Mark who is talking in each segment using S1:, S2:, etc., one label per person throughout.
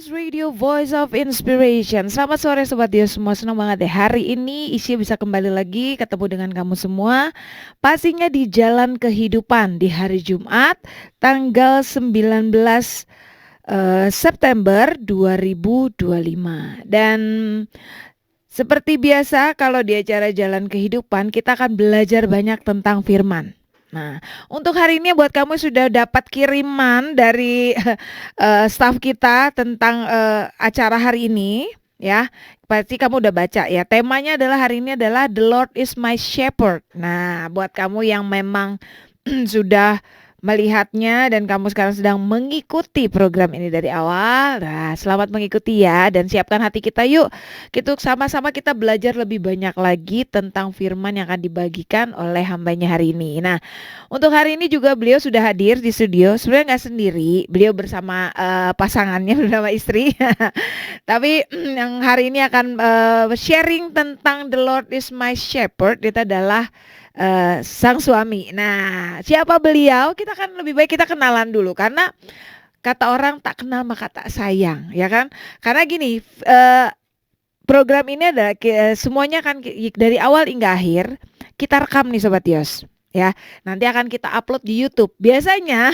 S1: Dios Radio Voice of Inspiration. Selamat sore Sobat Dios semua. Senang banget deh hari ini Isya bisa kembali lagi ketemu dengan kamu semua. Pastinya di Jalan Kehidupan di hari Jumat tanggal 19 September 2025. Dan seperti biasa kalau di acara Jalan Kehidupan kita akan belajar banyak tentang firman. Nah, untuk hari ini buat kamu sudah dapat kiriman dari staf kita tentang acara hari ini, ya. Pasti kamu udah baca ya. Temanya adalah hari ini adalah The Lord is my shepherd. Nah, buat kamu yang memang sudah melihatnya dan kamu sekarang sedang mengikuti program ini dari awal. Nah, selamat mengikuti ya dan siapkan hati kita yuk. Kita sama-sama kita belajar lebih banyak lagi tentang firman yang akan dibagikan oleh hambanya hari ini. Nah, untuk hari ini juga beliau sudah hadir di studio. Sebenarnya nggak sendiri, beliau bersama pasangannya, bersama istri. Tapi yang hari ini akan sharing tentang The Lord is my shepherd. Itu adalah sang suami. Nah, siapa beliau? Kita kan lebih baik kita kenalan dulu karena kata orang tak kenal maka tak sayang, ya kan? Karena gini, program ini adalah semuanya kan dari awal hingga akhir kita rekam nih Sobat Yos, ya. Nanti akan kita upload di YouTube. Biasanya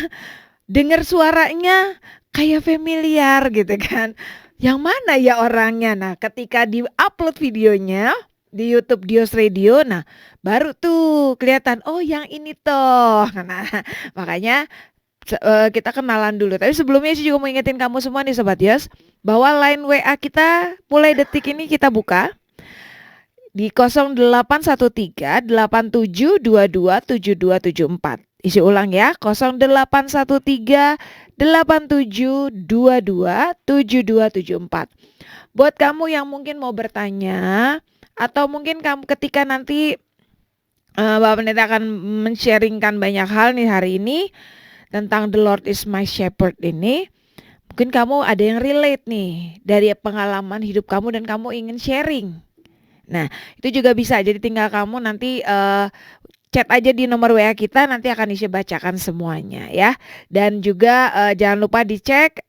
S1: dengar suaranya kayak familiar gitu kan. Yang mana ya orangnya? Nah, ketika di-upload videonya di YouTube Dios Radio, nah baru tuh kelihatan, oh yang ini toh. Nah, makanya kita kenalan dulu. Tapi sebelumnya saya juga mau ingetin kamu semua nih Sobat Yos, bahwa line WA kita mulai detik ini kita buka di 0813 8722 7274. Isi ulang ya, 0813 8722 7274. Buat kamu yang mungkin mau bertanya atau mungkin kamu ketika nanti Bapak Pendeta akan men-sharingkan banyak hal nih hari ini tentang The Lord is my shepherd ini. Mungkin kamu ada yang relate nih dari pengalaman hidup kamu dan kamu ingin sharing. Nah, itu juga bisa. Jadi tinggal kamu nanti chat aja di nomor WA kita, nanti akan Isya bacakan semuanya ya. Dan juga jangan lupa dicek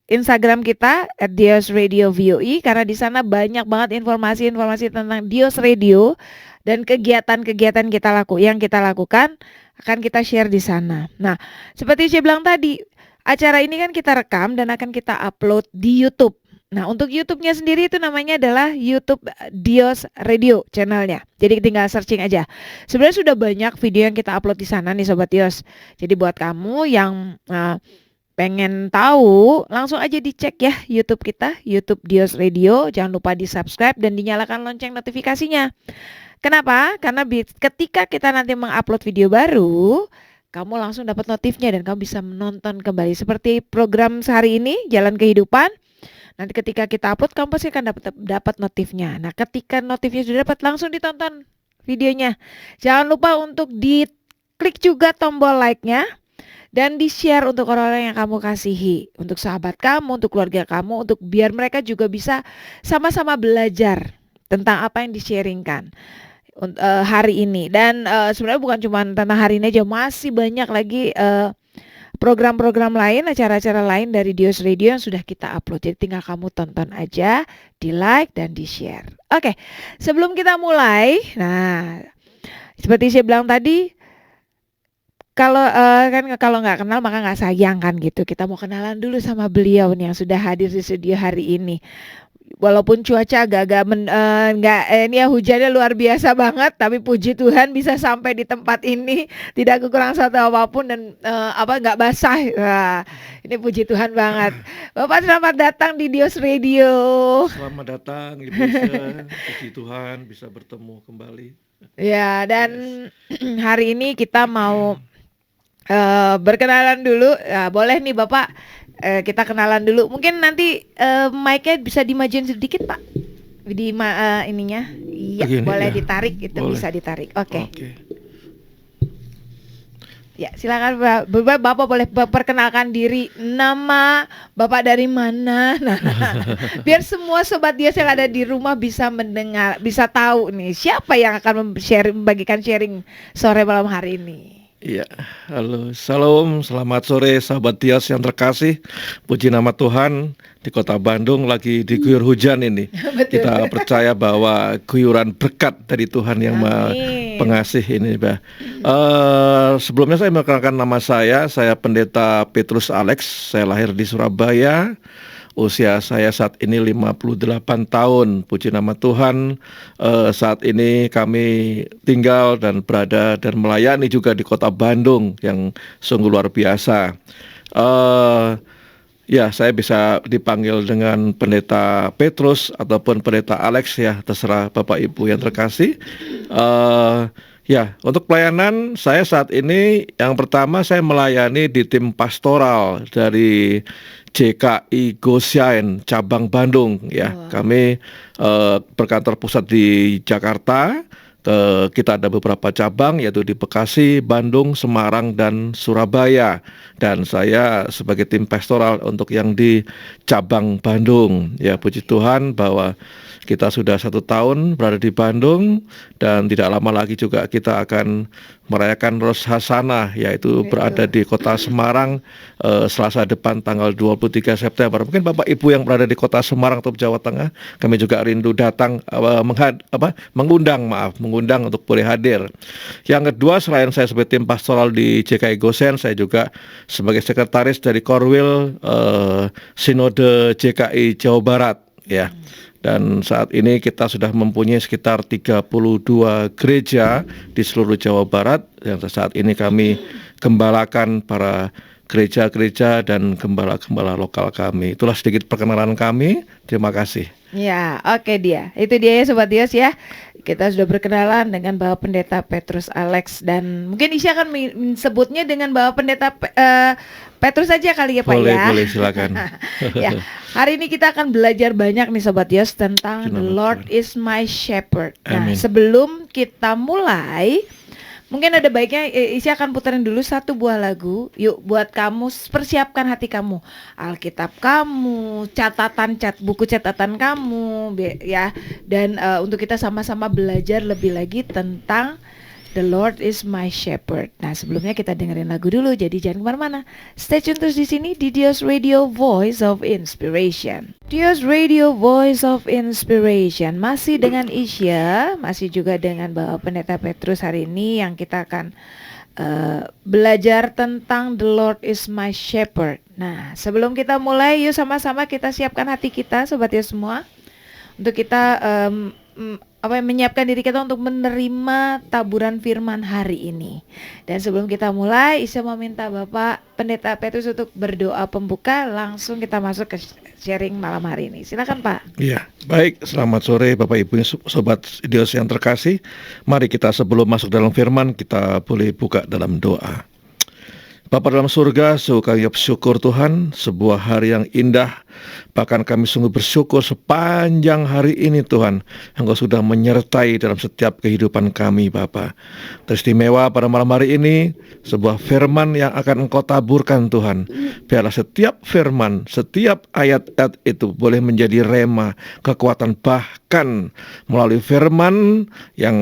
S1: Instagram kita @diosradiovoe karena di sana banyak banget informasi-informasi tentang Dios Radio dan kegiatan-kegiatan yang kita lakukan akan kita share di sana. Nah, seperti saya bilang tadi, acara ini kan kita rekam dan akan kita upload di YouTube. Nah, untuk YouTube-nya sendiri itu namanya adalah YouTube Dios Radio channelnya. Jadi tinggal searching aja. Sebenarnya sudah banyak video yang kita upload di sana nih Sobat Dios. Jadi buat kamu yang pengen tahu, langsung aja dicek ya YouTube kita, YouTube Dios Radio. Jangan lupa di-subscribe dan dinyalakan lonceng notifikasinya. Kenapa? Karena ketika kita nanti mengupload video baru, kamu langsung dapat notifnya dan kamu bisa menonton kembali. Seperti program sehari ini, Jalan Kehidupan. Nanti ketika kita upload, kamu pasti akan dapat notifnya. Nah, ketika notifnya sudah dapat, langsung ditonton videonya. Jangan lupa untuk diklik juga tombol like-nya. Dan di-share untuk orang-orang yang kamu kasihi, untuk sahabat kamu, untuk keluarga kamu, untuk biar mereka juga bisa sama-sama belajar tentang apa yang di-sharingkan hari ini. Dan sebenarnya bukan cuma tentang hari ini aja, masih banyak lagi program-program lain, acara-acara lain dari Dios Radio yang sudah kita upload. Jadi tinggal kamu tonton aja, di-like dan di-share. Oke, sebelum kita mulai, nah seperti saya bilang tadi, kalau kalau nggak kenal maka nggak sayang kan gitu. Kita mau kenalan dulu sama beliau nih yang sudah hadir di studio hari ini. Walaupun cuaca agak-agak ini ya hujannya luar biasa banget, tapi puji Tuhan bisa sampai di tempat ini tidak kekurangan satu apapun dan nggak basah. Wah, ini puji Tuhan banget. Bapak selamat datang di Dios Radio.
S2: Selamat datang Ibu Isya, puji Tuhan bisa bertemu kembali.
S1: Ya, dan hari ini kita mau berkenalan dulu. Boleh nih Bapak, kita kenalan dulu. Mungkin nanti mic-nya bisa dimajuin sedikit Pak. Ininya. Iya,
S2: Begini,
S1: boleh
S2: ya.
S1: ditarik, itu
S2: Boleh.
S1: bisa ditarik. Oke.
S2: Oke.
S1: Ya, silakan Bapak boleh perkenalkan diri, nama Bapak dari mana. Nah, biar semua Sobat Dios yang ada di rumah bisa mendengar, bisa tahu nih siapa yang akan membagikan sharing sore malam hari ini.
S2: Iya, halo, salam, selamat sore sahabat Tias yang terkasih. Puji nama Tuhan, di kota Bandung lagi diguyur hujan ini.
S1: Betul.
S2: Kita percaya bahwa guyuran berkat dari Tuhan yang Maha
S1: Amin.
S2: Pengasih ini, Bah. Sebelumnya saya memperkenalkan nama saya Pendeta Petrus Alex. Saya lahir di Surabaya. Usia saya saat ini 58 tahun. Puji nama Tuhan. Saat ini kami tinggal dan berada dan melayani juga di kota Bandung yang sungguh luar biasa. Eh, Ya, saya bisa dipanggil dengan Pendeta Petrus ataupun Pendeta Alex ya, terserah Bapak Ibu yang terkasih. Eh, Ya, untuk pelayanan saya saat ini yang pertama saya melayani di tim pastoral dari JKI Gosyain cabang Bandung ya.
S1: Wah.
S2: Kami berkantor pusat di Jakarta. Kita ada beberapa cabang yaitu di Bekasi, Bandung, Semarang, dan Surabaya. Dan saya sebagai tim pastoral untuk yang di cabang Bandung. Ya, puji Tuhan bahwa kita sudah 1 tahun berada di Bandung dan tidak lama lagi juga kita akan merayakan Rosh Hasanah, yaitu berada di kota Semarang Selasa depan tanggal 23 September. Mungkin Bapak Ibu yang berada di kota Semarang atau Jawa Tengah, kami juga rindu datang mengundang untuk boleh hadir. Yang kedua, selain saya sebagai tim pastoral di JKI Gosen, saya juga sebagai sekretaris dari Korwil Sinode JKI Jawa Barat ya. Dan saat ini kita sudah mempunyai sekitar 32 gereja di seluruh Jawa Barat yang saat ini kami gembalakan para gereja-gereja dan gembala-gembala lokal kami. Itulah sedikit perkenalan kami. Terima kasih.
S1: Ya, oke dia. Itu dia ya Sobat Dios ya. Kita sudah berkenalan dengan Bapak Pendeta Petrus Alex dan mungkin Isya akan sebutnya dengan Bapak Pendeta Petrus saja kali ya Pak
S2: Boleh,
S1: ya.
S2: boleh silakan.
S1: Ya, hari ini kita akan belajar banyak nih Sobat Dios tentang The
S2: Nama
S1: Lord
S2: Tuhan.
S1: is my shepherd. Nah,
S2: Amin.
S1: sebelum kita mulai, mungkin ada baiknya Isya akan puterin dulu satu buah lagu. Yuk buat kamu persiapkan hati kamu, Alkitab kamu, buku catatan kamu ya. Dan untuk kita sama-sama belajar lebih lagi tentang The Lord is my shepherd. Nah, sebelumnya kita dengerin lagu dulu. Jadi jangan kemana-mana. Stay tune terus di sini di Dios Radio Voice of Inspiration. Dios Radio Voice of Inspiration masih dengan Isya, masih juga dengan Bapak Pendeta Petrus hari ini yang kita akan belajar tentang The Lord is my shepherd. Nah, sebelum kita mulai, yuk sama-sama kita siapkan hati kita, Sobat Dios semua, untuk kita menyiapkan diri kita untuk menerima taburan firman hari ini. Dan sebelum kita mulai, Isa meminta Bapak Pendeta Petrus untuk berdoa pembuka. Langsung kita masuk ke sharing malam hari ini. Silakan Pak.
S2: Iya, baik. Selamat sore Bapak Ibu Sobat Dios yang terkasih. Mari kita sebelum masuk dalam firman, kita boleh buka dalam doa. Bapa dalam surga, sungguh kami bersyukur Tuhan, sebuah hari yang indah. Bahkan kami sungguh bersyukur sepanjang hari ini Tuhan, Engkau sudah menyertai dalam setiap kehidupan kami Bapa. Teristimewa pada malam hari ini, sebuah firman yang akan Engkau taburkan Tuhan. Biarlah setiap firman, setiap ayat-ayat itu boleh menjadi rema, kekuatan, bahkan melalui firman yang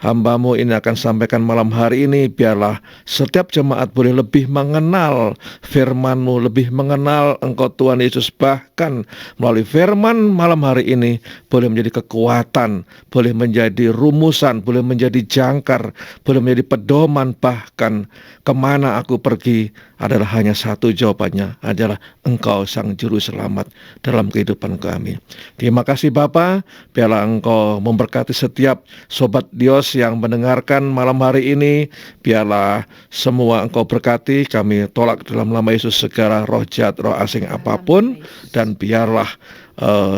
S2: hamba-Mu ini akan sampaikan malam hari ini, biarlah setiap jemaat boleh lebih mengenal firman-Mu, lebih mengenal Engkau Tuhan Yesus. Bahkan melalui firman malam hari ini boleh menjadi kekuatan, boleh menjadi rumusan, boleh menjadi jangkar, boleh menjadi pedoman. Bahkan kemana aku pergi adalah hanya satu jawabannya, adalah Engkau Sang Juru Selamat dalam kehidupan kami. Terima kasih Bapa, biarlah Engkau memberkati setiap Sobat Dios yang mendengarkan malam hari ini. Biarlah semua Engkau berkati. Kami tolak dalam nama Yesus segala roh jahat, roh asing apapun. Dan biarlah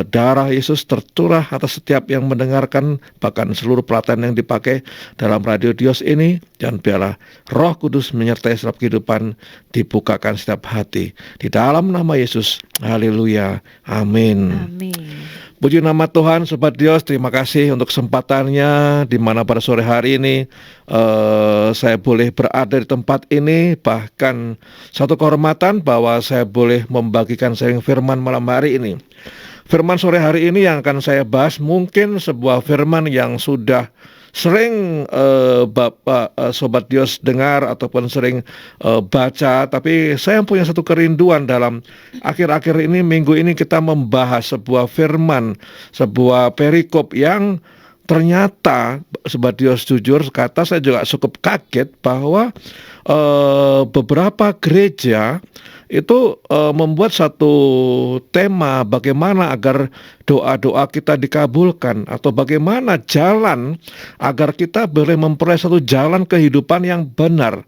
S2: darah Yesus tercurah atas setiap yang mendengarkan, bahkan seluruh pelatihan yang dipakai dalam radio Dios ini. Dan biarlah Roh Kudus menyertai setiap kehidupan, dibukakan setiap hati. Di dalam nama Yesus, haleluya, amin.
S1: Amin.
S2: Puji nama Tuhan, Sobat Dios, terima kasih untuk kesempatannya di mana pada sore hari ini saya boleh berada di tempat ini. Bahkan satu kehormatan bahwa saya boleh membagikan sharing firman malam hari ini. Firman sore hari ini yang akan saya bahas mungkin sebuah firman yang sudah sering Bapak Sobat Dios dengar ataupun sering baca, tapi saya punya satu kerinduan dalam akhir-akhir ini, minggu ini kita membahas sebuah firman, sebuah perikop yang ternyata Sobat Dios jujur kata saya juga cukup kaget bahwa beberapa gereja itu membuat satu tema bagaimana agar doa-doa kita dikabulkan, atau bagaimana jalan agar kita boleh memperoleh satu jalan kehidupan yang benar.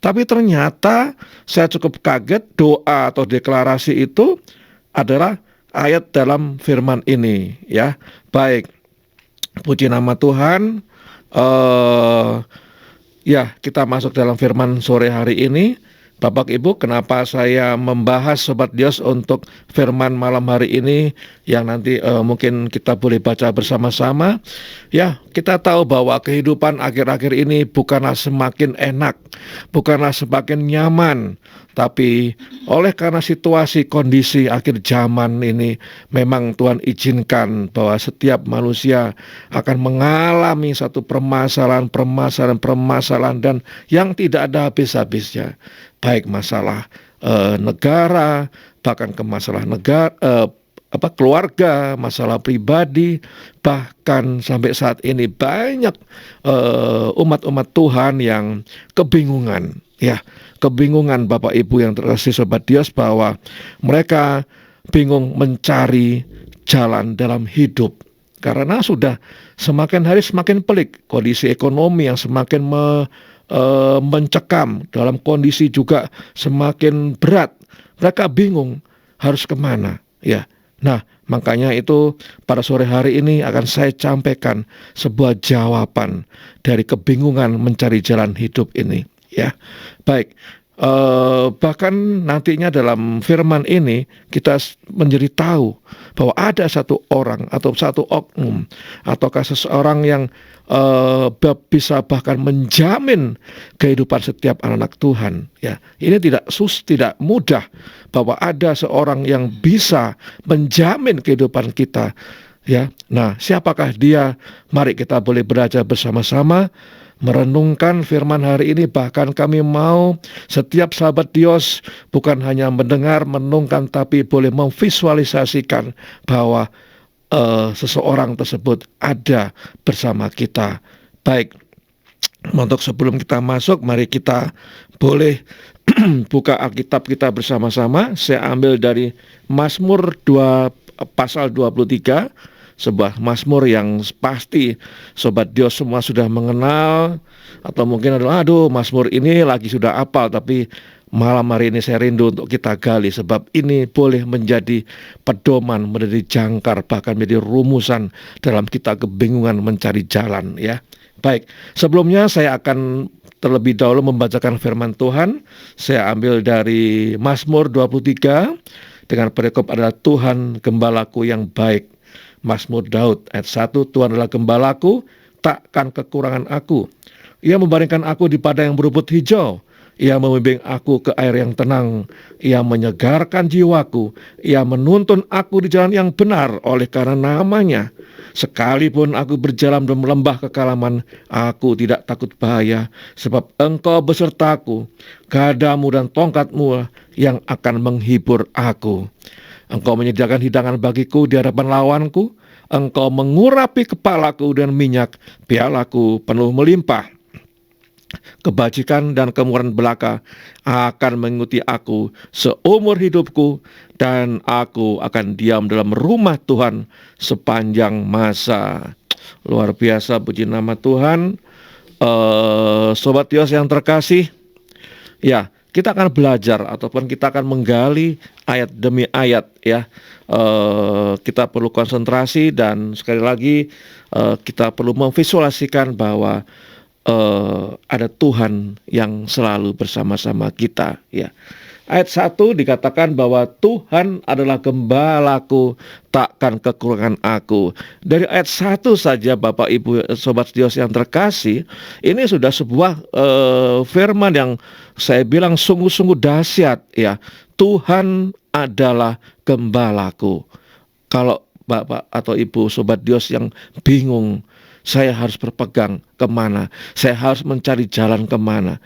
S2: Tapi ternyata saya cukup kaget, doa atau deklarasi itu adalah ayat dalam firman ini, ya. Baik, puji nama Tuhan. Ya, kita masuk dalam firman sore hari ini. Bapak Ibu, kenapa saya membahas Sobat Dios untuk firman malam hari ini yang nanti mungkin kita boleh baca bersama-sama. Ya, kita tahu bahwa kehidupan akhir-akhir ini bukanlah semakin enak, bukanlah semakin nyaman, tapi oleh karena situasi kondisi akhir zaman ini, memang Tuhan izinkan bahwa setiap manusia akan mengalami satu permasalahan dan yang tidak ada habis-habisnya. Baik masalah negara, bahkan ke masalah keluarga, masalah pribadi, bahkan sampai saat ini banyak umat-umat Tuhan yang kebingungan, ya, kebingungan Bapak Ibu yang terkasih Sobat Dios, bahwa mereka bingung mencari jalan dalam hidup karena sudah semakin hari semakin pelik, kondisi ekonomi yang semakin mencekam, dalam kondisi juga semakin berat. Mereka bingung harus kemana, ya. Nah, makanya itu pada sore hari ini akan saya sampaikan sebuah jawaban dari kebingungan mencari jalan hidup ini, ya. Baik, bahkan nantinya dalam firman ini kita menjadi tahu bahwa ada satu orang atau satu oknum ataukah seseorang yang bisa bahkan menjamin kehidupan setiap anak Tuhan, ya. Ini tidak mudah bahwa ada seorang yang bisa menjamin kehidupan kita, ya. Nah, siapakah dia? Mari kita boleh belajar bersama-sama merenungkan firman hari ini. Bahkan kami mau setiap sahabat Dios bukan hanya mendengar, menenungkan, tapi boleh memvisualisasikan bahwa seseorang tersebut ada bersama kita. Baik, untuk sebelum kita masuk, mari kita boleh buka Alkitab kita bersama-sama. Saya ambil dari Mazmur 2 pasal 23, sebuah Mazmur yang pasti Sobat Dios semua sudah mengenal, atau mungkin adalah Mazmur ini lagi sudah hafal, tapi malam hari ini saya rindu untuk kita gali, sebab ini boleh menjadi pedoman, menjadi jangkar, bahkan menjadi rumusan dalam kita kebingungan mencari jalan, ya. Baik, sebelumnya saya akan terlebih dahulu membacakan firman Tuhan. Saya ambil dari Mazmur 23 dengan perikop adalah Tuhan gembalaku yang baik. Mazmur Daud ayat 1, Tuhan adalah gembalaku, takkan kekurangan aku. Ia membaringkan aku di padang yang berumput hijau. Ia membimbing aku ke air yang tenang. Ia menyegarkan jiwaku. Ia menuntun aku di jalan yang benar oleh karena namanya. Sekalipun aku berjalan dalam lembah kekalaman, aku tidak takut bahaya, sebab Engkau besertaku. Gadamu dan tongkatmu yang akan menghibur aku. Engkau menyediakan hidangan bagiku di hadapan lawanku. Engkau mengurapi kepalaku dan minyak, pialaku penuh melimpah. Kebajikan dan kemurahan belaka akan mengikuti aku seumur hidupku, dan aku akan diam dalam rumah Tuhan sepanjang masa. Luar biasa, puji nama Tuhan. Sobat Dios yang terkasih, ya, kita akan belajar ataupun kita akan menggali ayat demi ayat, ya. Kita perlu konsentrasi, dan sekali lagi kita perlu memvisualisasikan bahwa ada Tuhan yang selalu bersama-sama kita, ya. Ayat 1 dikatakan bahwa Tuhan adalah gembalaku, takkan kekurangan aku. Dari ayat 1 saja Bapak Ibu Sobat Dios yang terkasih, ini sudah sebuah firman yang saya bilang sungguh-sungguh dahsyat, ya. Tuhan adalah gembalaku. Kalau Bapak atau Ibu Sobat Dios yang bingung saya harus berpegang kemana, saya harus mencari jalan kemana.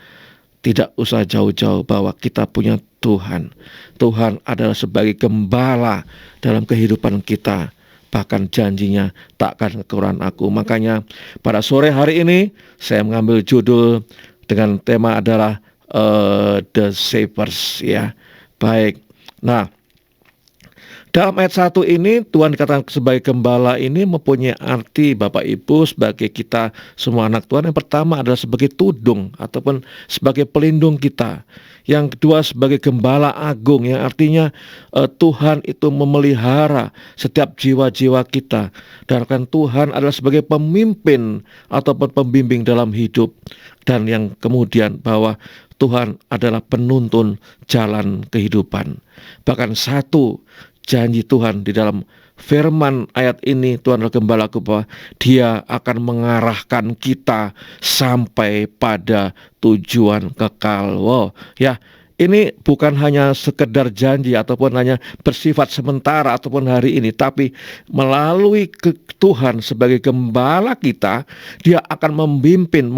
S2: Tidak usah jauh-jauh bahwa kita punya Tuhan. Tuhan adalah sebagai gembala dalam kehidupan kita. Bahkan janjinya tak akan kekurangan aku. Makanya pada sore hari ini saya mengambil judul dengan tema adalah The Shepherds, ya. Baik. Nah, dalam ayat 1 ini Tuhan dikatakan sebagai gembala ini mempunyai arti Bapak Ibu sebagai kita semua anak Tuhan. Yang pertama adalah sebagai tudung ataupun sebagai pelindung kita. Yang kedua sebagai gembala agung, yang artinya Tuhan itu memelihara setiap jiwa-jiwa kita. Dan Tuhan adalah sebagai pemimpin ataupun pembimbing dalam hidup. Dan yang kemudian bahwa Tuhan adalah penuntun jalan kehidupan. Bahkan satu janji Tuhan di dalam firman ayat ini, Tuhan adalah gembalaku, bahwa Dia akan mengarahkan kita sampai pada tujuan kekal. Wow, ya, ini bukan hanya sekedar janji ataupun hanya bersifat sementara ataupun hari ini, tapi melalui Tuhan sebagai gembala kita, Dia akan membimbing,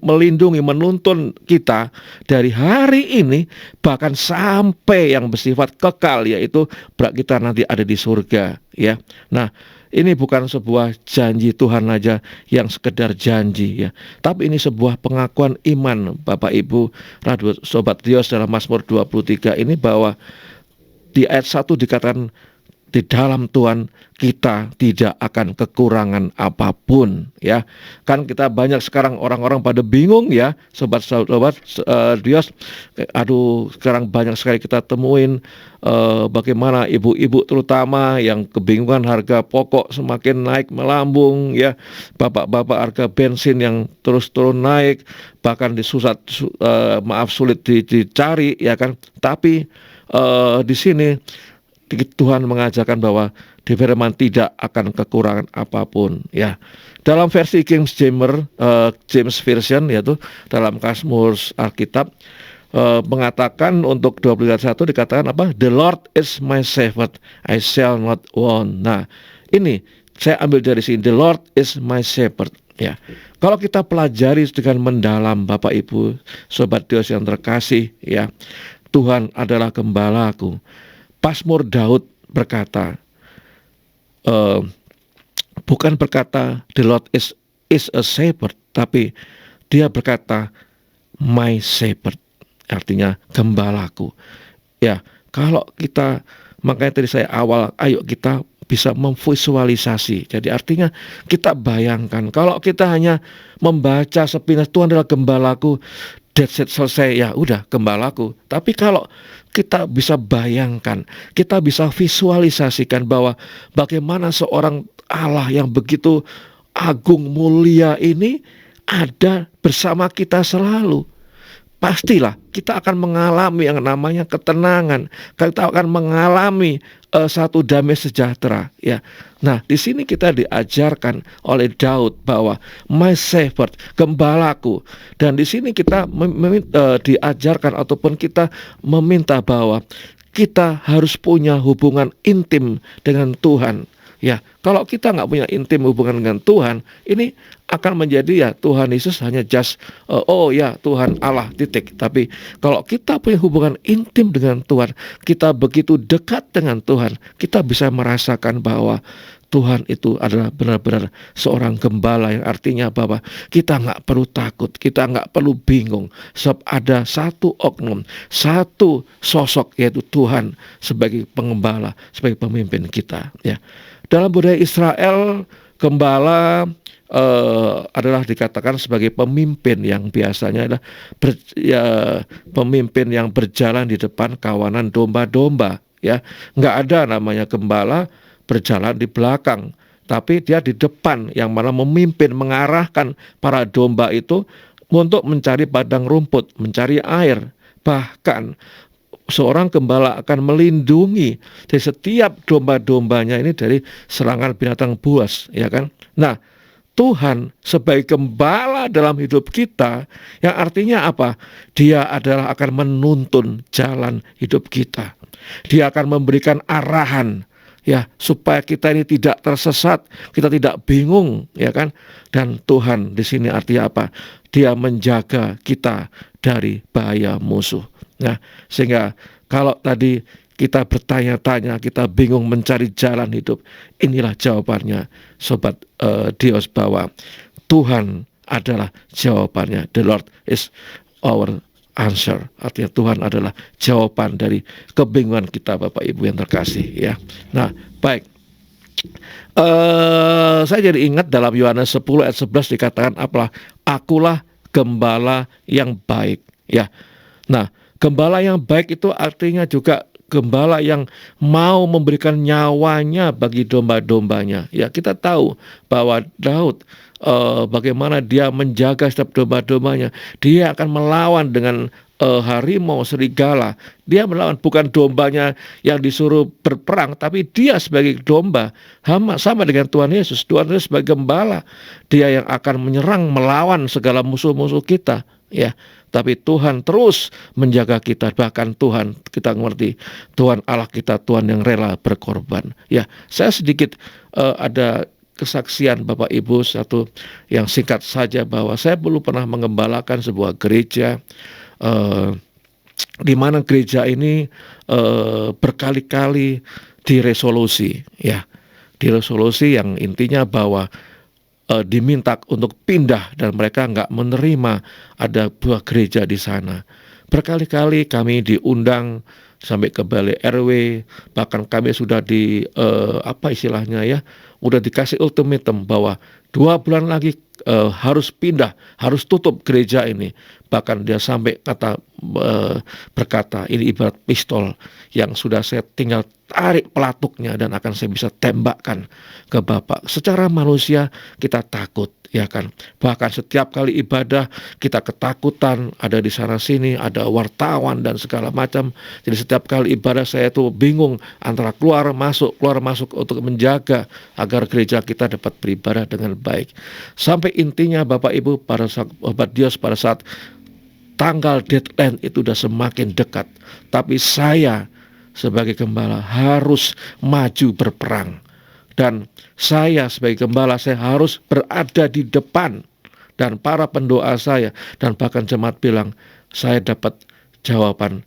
S2: melindungi, menuntun kita dari hari ini bahkan sampai yang bersifat kekal, yaitu kita nanti ada di surga, ya. Nah, ini bukan sebuah janji Tuhan aja yang sekedar janji, ya, tapi ini sebuah pengakuan iman Bapak Ibu Radio Sobat Dios dalam Mazmur 23 ini, bahwa di ayat 1 dikatakan di dalam Tuhan kita tidak akan kekurangan apapun, ya. Kan kita banyak sekarang orang-orang pada bingung, ya, sobat-sobat Dios. Aduh, sekarang banyak sekali kita temuin bagaimana ibu-ibu terutama yang kebingungan, harga pokok semakin naik melambung, ya. Bapak-bapak, harga bensin yang terus turun naik, bahkan sulit dicari, ya kan. Tapi di sini Tuhan mengajarkan bahwa di firman tidak akan kekurangan apapun, ya. Dalam versi King James Version, yaitu dalam Kamus Alkitab, mengatakan untuk 21 dikatakan apa? The Lord is my shepherd, I shall not want. Nah, ini saya ambil dari sini, the Lord is my shepherd, ya. Kalau kita pelajari dengan mendalam Bapak Ibu Sobat Dios yang terkasih, ya, Tuhan adalah gembalaku. Mazmur Daud berkata, bukan berkata the Lord is a shepherd, tapi dia berkata my shepherd, artinya gembalaku. Ya, kalau kita, makanya tadi saya awal, ayo kita bisa memvisualisasi. Jadi artinya kita bayangkan, kalau kita hanya membaca sepintas Tuhan adalah gembalaku, that's it, selesai, ya udah gembalaku. Tapi kalau kita bisa bayangkan, kita bisa visualisasikan bahwa bagaimana seorang Allah yang begitu agung mulia ini ada bersama kita selalu. Pastilah kita akan mengalami yang namanya ketenangan, kita akan mengalami satu damai sejahtera, ya. Nah, di sini kita diajarkan oleh Daud bahwa my shepherd, gembalaku, dan di sini kita diajarkan ataupun kita meminta bahwa kita harus punya hubungan intim dengan Tuhan. Ya, kalau kita nggak punya intim hubungan dengan Tuhan, ini akan menjadi, ya, Tuhan Yesus hanya just oh ya Tuhan Allah, titik. Tapi kalau kita punya hubungan intim dengan Tuhan, kita begitu dekat dengan Tuhan, kita bisa merasakan bahwa Tuhan itu adalah benar-benar seorang gembala, yang artinya bahwa kita nggak perlu takut, kita nggak perlu bingung, sebab ada satu oknum, satu sosok, yaitu Tuhan sebagai pengembala, sebagai pemimpin kita, ya. Dalam budaya Israel, gembala adalah dikatakan sebagai pemimpin yang biasanya adalah pemimpin yang berjalan di depan kawanan domba-domba, ya. Nggak ada namanya gembala berjalan di belakang, tapi dia di depan, yang mana memimpin, mengarahkan para domba itu untuk mencari padang rumput, mencari air. Bahkan seorang gembala akan melindungi dari setiap domba-dombanya ini dari serangan binatang buas, ya kan. Nah, Tuhan sebagai gembala dalam hidup kita, yang artinya apa? Dia adalah akan menuntun jalan hidup kita. Dia akan memberikan arahan. ya, supaya kita ini tidak tersesat, kita tidak bingung, ya kan? Dan Tuhan di sini artinya apa? Dia menjaga kita dari bahaya musuh. Nah, sehingga kalau tadi kita bertanya-tanya, kita bingung mencari jalan hidup, inilah jawabannya, Sobat Dios, bahwa Tuhan adalah jawabannya. The Lord is our answer. Artinya Tuhan adalah jawaban dari kebingungan kita, Bapak Ibu yang terkasih, ya. Nah, baik. Saya jadi ingat dalam Yohanes 10 ayat 11 dikatakan apalah? Akulah gembala yang baik, ya. Nah, gembala yang baik itu artinya juga gembala yang mau memberikan nyawanya bagi domba-dombanya. Ya, kita tahu bahwa Daud bagaimana dia menjaga setiap domba-dombanya. Dia akan melawan dengan harimau, serigala. Dia melawan bukan dombanya yang disuruh berperang, tapi dia sebagai domba, sama dengan Tuhan Yesus. Tuhan Yesus sebagai gembala, dia yang akan menyerang, melawan segala musuh-musuh kita, ya. Tapi Tuhan terus menjaga kita. Bahkan Tuhan, kita mengerti, Tuhan Allah kita, Tuhan yang rela berkorban. Ya, saya sedikit ada kesaksian Bapak Ibu, satu yang singkat saja, bahwa saya belum pernah mengembalakan sebuah gereja, di mana gereja ini berkali-kali diresolusi, ya, diresolusi yang intinya bahwa diminta untuk pindah dan mereka nggak menerima ada buah gereja di sana. Berkali-kali kami diundang sampai ke balai RW, bahkan kami sudah udah dikasih ultimatum bahwa 2 bulan lagi harus pindah, harus tutup gereja ini. Bahkan dia sampai berkata, ini ibarat pistol yang sudah saya tinggal tarik pelatuknya dan akan saya bisa tembakkan ke Bapak. Secara manusia kita takut, ya kan. Bahkan setiap kali ibadah kita ketakutan, ada di sana sini, ada wartawan dan segala macam. Jadi setiap kali ibadah saya tuh bingung antara keluar masuk untuk menjaga agar gereja kita dapat beribadah dengan baik. Sampai intinya Bapak Ibu, pada saat tanggal deadline itu sudah semakin dekat, tapi saya sebagai gembala harus maju berperang. Dan saya sebagai gembala, saya harus berada di depan. Dan para pendoa saya dan bahkan jemaat bilang, saya dapat jawaban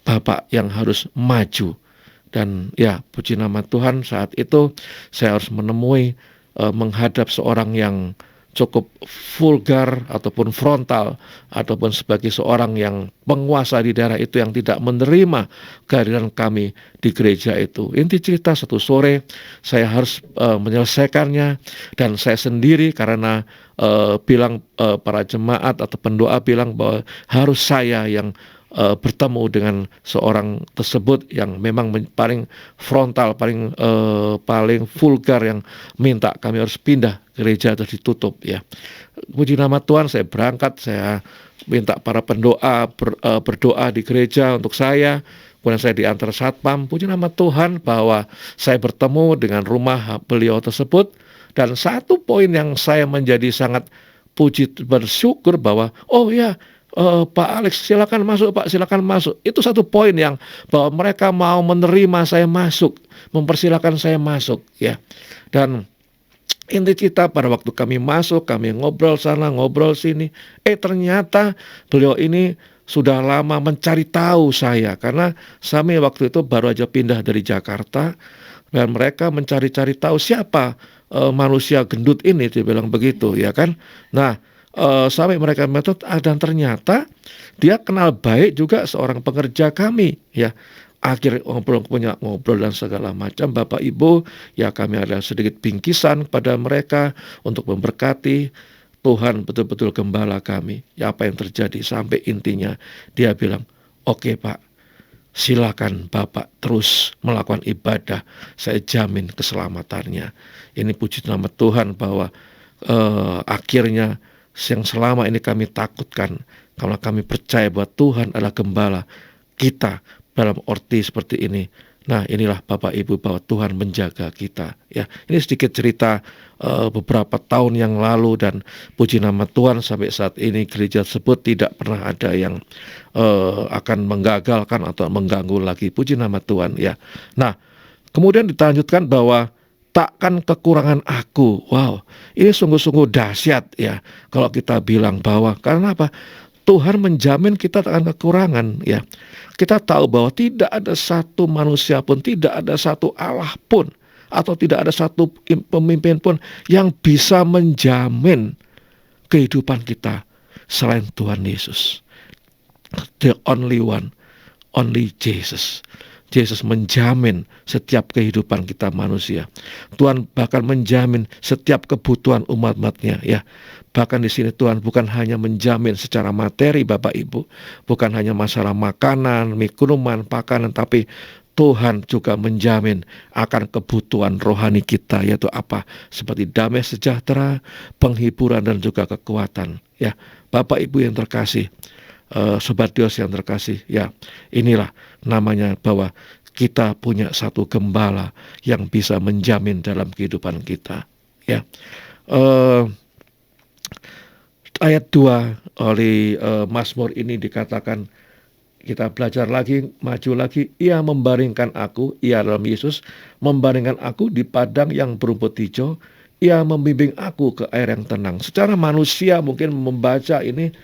S2: Bapak yang harus maju. Dan ya, puji nama Tuhan, saat itu saya harus menemui menghadap seorang yang cukup vulgar ataupun frontal, ataupun sebagai seorang yang penguasa di daerah itu yang tidak menerima kehadiran kami di gereja itu. Inti cerita, satu sore saya harus menyelesaikannya, dan saya sendiri karena para jemaat atau pendoa bilang bahwa harus saya yang bertemu dengan seorang tersebut yang memang paling frontal, paling vulgar, yang minta kami harus pindah gereja atau ditutup, ya. Puji nama Tuhan, saya berangkat, saya minta para pendoa berdoa di gereja untuk saya. Kemudian saya diantar satpam. Puji nama Tuhan bahwa saya bertemu dengan rumah beliau tersebut, dan satu poin yang saya menjadi sangat bersyukur bahwa Pak Alex, silakan masuk Pak, silakan masuk. Itu satu poin yang bahwa mereka mau menerima saya masuk, mempersilakan saya masuk, ya. Dan inti cerita, pada waktu kami masuk, kami ngobrol sana, ngobrol sini, ternyata beliau ini sudah lama mencari tahu saya, karena kami waktu itu baru aja pindah dari Jakarta, dan mereka mencari-cari tahu siapa manusia gendut ini, dia bilang begitu, ya kan. Nah, sampai mereka metode, dan ternyata dia kenal baik juga seorang pekerja kami, ya. Akhir ngobrol dan segala macam, Bapak Ibu, ya, kami ada sedikit bingkisan kepada mereka untuk memberkati. Tuhan betul-betul gembala kami. Ya, apa yang terjadi sampai intinya dia bilang, oke Pak, silakan Bapak terus melakukan ibadah, saya jamin keselamatannya. Ini puji nama Tuhan bahwa akhirnya yang selama ini kami takutkan, karena kami percaya bahwa Tuhan adalah gembala kita dalam arti seperti ini. Nah, inilah Bapak Ibu, bahwa Tuhan menjaga kita, ya. Ini sedikit cerita beberapa tahun yang lalu, dan puji nama Tuhan sampai saat ini gereja tersebut tidak pernah ada yang akan menggagalkan atau mengganggu lagi. Puji nama Tuhan, ya. Nah, Kemudian dilanjutkan bahwa takkan kekurangan aku. Wow, ini sungguh-sungguh dahsyat ya. Kalau kita bilang bahwa karena apa? Tuhan menjamin kita takkan kekurangan ya. Kita tahu bahwa tidak ada satu manusia pun, tidak ada satu Allah pun, atau tidak ada satu pemimpin pun yang bisa menjamin kehidupan kita selain Tuhan Yesus. The only one, only Jesus. Yesus menjamin setiap kehidupan kita manusia. Tuhan bahkan menjamin setiap kebutuhan umat-umatnya ya. Bahkan di sini Tuhan bukan hanya menjamin secara materi Bapak Ibu, bukan hanya masalah makanan, minuman, pakanan, tapi Tuhan juga menjamin akan kebutuhan rohani kita, yaitu apa? Seperti damai sejahtera, penghiburan dan juga kekuatan ya. Bapak Ibu yang terkasih, Sobat Dios yang terkasih ya, inilah namanya bahwa kita punya satu gembala yang bisa menjamin dalam kehidupan kita ya. Ayat 2 oleh Mazmur ini dikatakan, kita belajar lagi, maju lagi, ia membaringkan aku, ia dalam Yesus membaringkan aku di padang yang berumput hijau, ia membimbing aku ke air yang tenang. Secara manusia mungkin membaca ini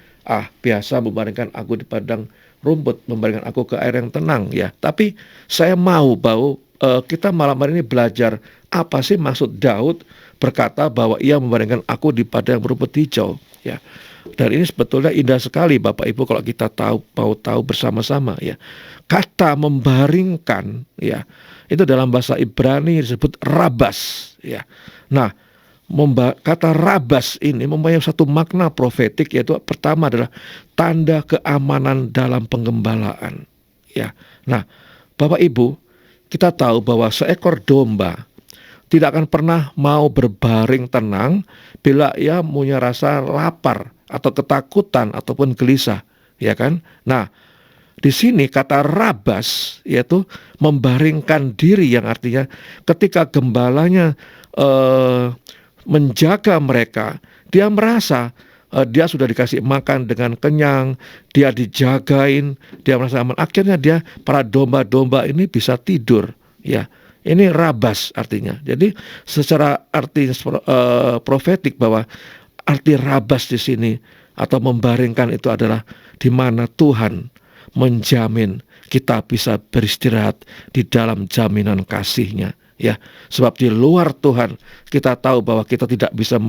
S2: biasa membaringkan aku di padang rumput, membaringkan aku ke air yang tenang ya. Tapi saya mau bahwa kita malam hari ini belajar apa sih maksud Daud berkata bahwa ia membaringkan aku di padang berumput hijau ya. Dan ini sebetulnya indah sekali Bapak Ibu kalau kita mau tahu bersama-sama ya. Kata membaringkan ya, itu dalam bahasa Ibrani disebut rabas ya. Nah, kata rabas ini mempunyai satu makna profetik, yaitu pertama adalah tanda keamanan dalam penggembalaan ya. Nah, Bapak Ibu, kita tahu bahwa seekor domba tidak akan pernah mau berbaring tenang bila ia punya rasa lapar atau ketakutan ataupun gelisah, ya kan? Nah, di sini kata rabas yaitu membaringkan diri, yang artinya ketika gembalanya menjaga mereka, dia merasa dia sudah dikasih makan dengan kenyang, dia dijagain, dia merasa aman. Akhirnya para domba-domba ini bisa tidur. Ya, ini rabas artinya. Jadi secara arti profetik bahwa arti rabas di sini atau membaringkan itu adalah di mana Tuhan menjamin kita bisa beristirahat di dalam jaminan kasih-Nya. Ya, sebab di luar Tuhan kita tahu bahwa kita tidak bisa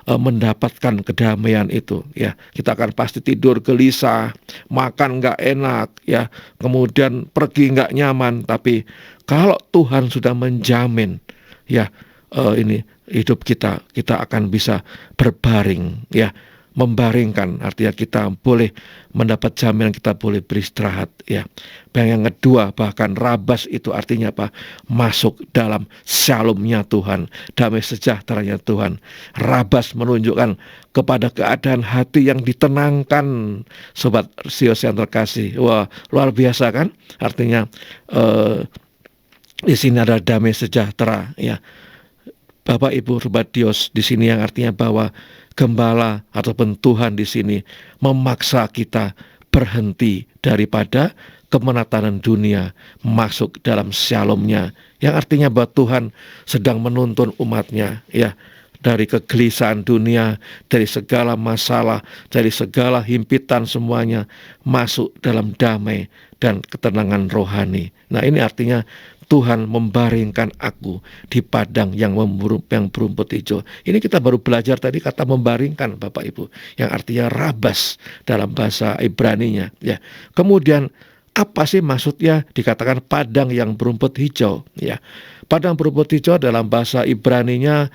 S2: mendapatkan kedamaian itu. Ya, kita akan pasti tidur gelisah, makan nggak enak, ya, kemudian pergi nggak nyaman. Tapi kalau Tuhan sudah menjamin, ya, ini hidup kita akan bisa berbaring, ya. Membaringkan artinya kita boleh mendapat jaminan, kita boleh beristirahat ya. Yang kedua, bahkan rabas itu artinya apa? Masuk dalam shalom-Nya Tuhan, damai sejahteranya Tuhan. Rabas menunjukkan kepada keadaan hati yang ditenangkan, Sobat Dios yang terkasih. Wah, luar biasa kan? Artinya di sini ada damai sejahtera ya. Bapak Ibu Sobat Dios, di sini yang artinya bahwa gembala ataupun Tuhan di sini memaksa kita berhenti daripada kemenatanan dunia, masuk dalam shalom-Nya, yang artinya bahwa Tuhan sedang menuntun umat-Nya ya, dari kegelisahan dunia, dari segala masalah, dari segala himpitan semuanya, masuk dalam damai dan ketenangan rohani. Nah, ini artinya Tuhan membaringkan aku di padang yang berumput hijau. Ini kita baru belajar tadi kata membaringkan Bapak Ibu, yang artinya rabas dalam bahasa Ibrani-nya ya. Kemudian apa sih maksudnya dikatakan padang yang berumput hijau ya? Padang berumput hijau dalam bahasa Ibrani-nya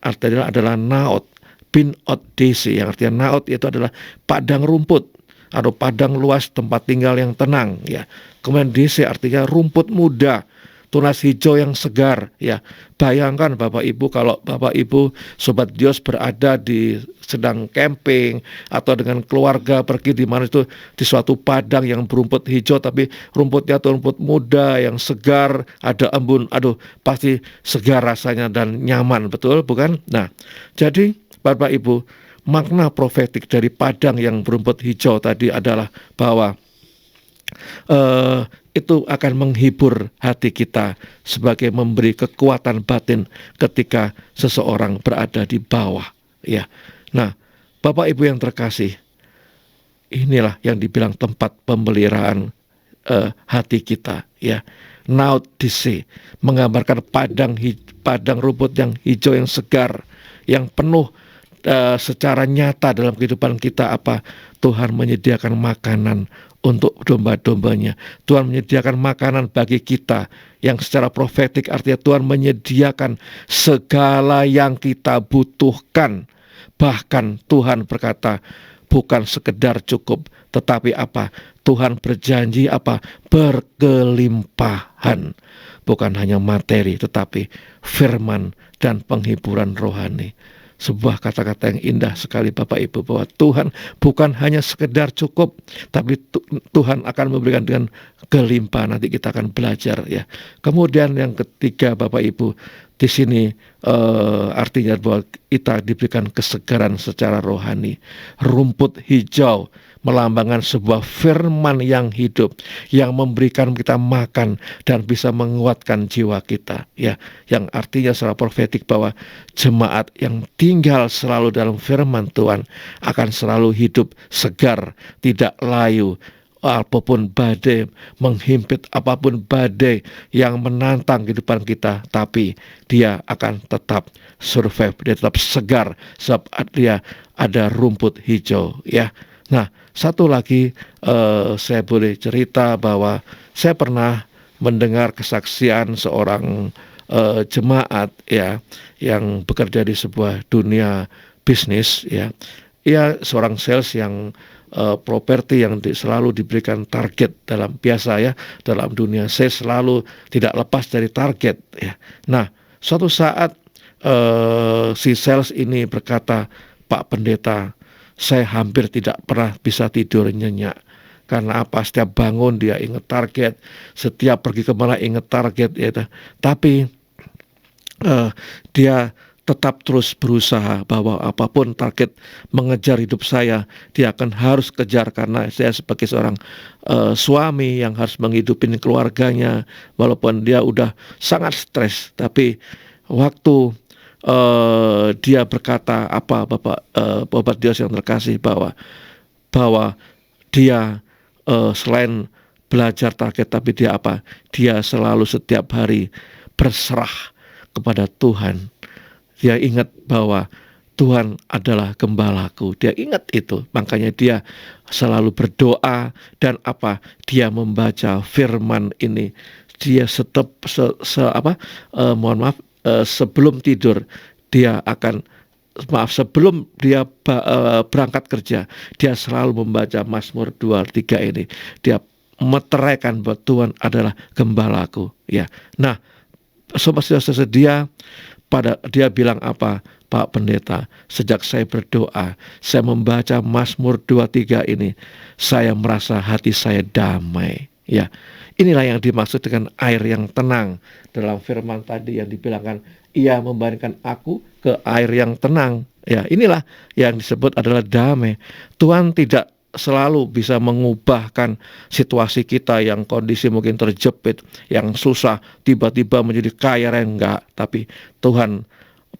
S2: artinya adalah naot bin ot desi, yang artinya naot itu adalah padang rumput atau padang luas tempat tinggal yang tenang ya. Kemudian desi artinya rumput muda, tunas hijau yang segar ya. Bayangkan Bapak Ibu, kalau Bapak Ibu Sobat Dios berada di sedang camping atau dengan keluarga pergi di mana itu, di suatu padang yang berumput hijau, tapi rumputnya itu rumput muda yang segar, ada embun, aduh pasti segar rasanya dan nyaman, betul bukan? Nah, jadi Bapak Ibu, makna profetik dari padang yang berumput hijau tadi adalah bahwa itu akan menghibur hati kita sebagai memberi kekuatan batin ketika seseorang berada di bawah, ya. Nah, Bapak Ibu yang terkasih, inilah yang dibilang tempat pemeliharaan hati kita, ya. Naut dise menggambarkan padang rumput yang hijau yang segar, yang penuh secara nyata dalam kehidupan kita. Tuhan menyediakan makanan untuk domba-dombanya. Tuhan menyediakan makanan bagi kita yang secara profetik, artinya Tuhan menyediakan segala yang kita butuhkan. Bahkan Tuhan berkata, bukan sekedar cukup, tetapi Tuhan berjanji berkelimpahan. Bukan hanya materi, tetapi firman dan penghiburan rohani. Sebuah kata-kata yang indah sekali Bapak Ibu, bahwa Tuhan bukan hanya sekedar cukup, tapi Tuhan akan memberikan dengan kelimpahan. Nanti kita akan belajar, ya. Kemudian yang ketiga Bapak Ibu, di sini artinya bahwa kita diberikan kesegaran secara rohani. Rumput hijau melambangkan sebuah firman yang hidup, yang memberikan kita makan dan bisa menguatkan jiwa kita, ya. Yang artinya secara profetik bahwa jemaat yang tinggal selalu dalam firman Tuhan akan selalu hidup segar, tidak layu. Apapun badai menghimpit, apapun badai yang menantang kehidupan kita, tapi dia akan tetap survive, dia tetap segar sebab dia ada rumput hijau, ya. Nah, satu lagi saya boleh cerita bahwa saya pernah mendengar kesaksian seorang jemaat, ya, yang bekerja di sebuah dunia bisnis, ya. Ia seorang sales yang properti yang selalu diberikan target dalam dalam dunia saya selalu tidak lepas dari target, ya. Nah, suatu saat si sales ini berkata, "Pak Pendeta, saya hampir tidak pernah bisa tidur nyenyak. Karena setiap bangun dia ingat target, setiap pergi kemana ingat target, ya. Tapi dia tetap terus berusaha bahwa apapun target mengejar hidup saya, dia akan harus kejar, karena saya sebagai seorang suami yang harus menghidupi keluarganya, walaupun dia udah sangat stres. Tapi waktu dia berkata Bapak Dios yang terkasih, bahwa dia selain belajar target, tapi dia selalu setiap hari berserah kepada Tuhan. Dia ingat bahwa Tuhan adalah gembalaku. Dia ingat itu, makanya dia selalu berdoa dan dia membaca firman ini. Dia sebelum tidur dia akan sebelum dia berangkat kerja, dia selalu membaca Mazmur 2:3 ini. Dia meteraikan bahwa Tuhan adalah gembalaku, ya. Nah, sobat sedia, dia bilang Pak Pendeta, sejak saya berdoa, saya membaca Mazmur 2:3 ini, saya merasa hati saya damai, ya. Inilah yang dimaksud dengan air yang tenang dalam firman tadi yang dibilangkan, ia membandingkan aku ke air yang tenang, ya. Inilah yang disebut adalah damai. Tuhan tidak selalu bisa mengubahkan situasi kita yang kondisi mungkin terjepit, yang susah, tiba-tiba menjadi kaya, enggak. Tapi Tuhan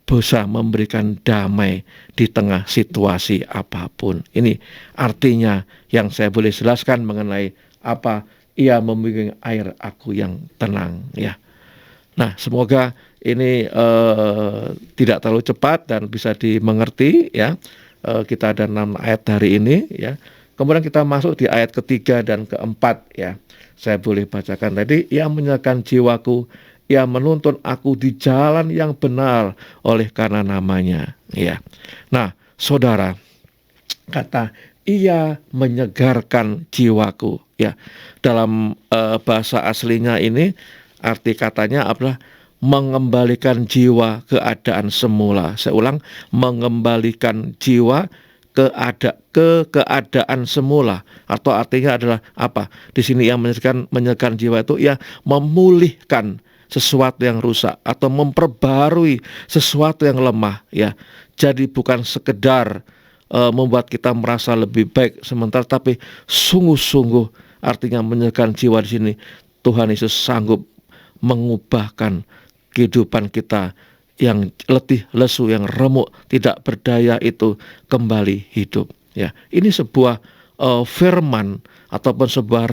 S2: bisa memberikan damai di tengah situasi apapun. Ini artinya yang saya boleh jelaskan mengenai ia membimbing air aku yang tenang, ya. Nah, semoga ini tidak terlalu cepat dan bisa dimengerti, ya. Kita ada 6 ayat hari ini, ya. Kemudian kita masuk di ayat ketiga dan keempat, ya. Saya boleh bacakan tadi, ia menyerahkan jiwaku, ia menuntun aku di jalan yang benar oleh karena namanya, ya. Nah, saudara, kata ia menyegarkan jiwaku, ya. Dalam bahasa aslinya ini arti katanya adalah mengembalikan jiwa keadaan semula. Saya ulang, mengembalikan jiwa ke keadaan semula, atau artinya adalah di sini yang menyegarkan jiwa itu ya memulihkan sesuatu yang rusak atau memperbarui sesuatu yang lemah, ya. Jadi bukan sekedar membuat kita merasa lebih baik sementara, tapi sungguh-sungguh artinya menyegarkan jiwa di sini Tuhan Yesus sanggup mengubahkan kehidupan kita yang letih, lesu, yang remuk, tidak berdaya itu kembali hidup. Ya, ini sebuah firman ataupun sebuah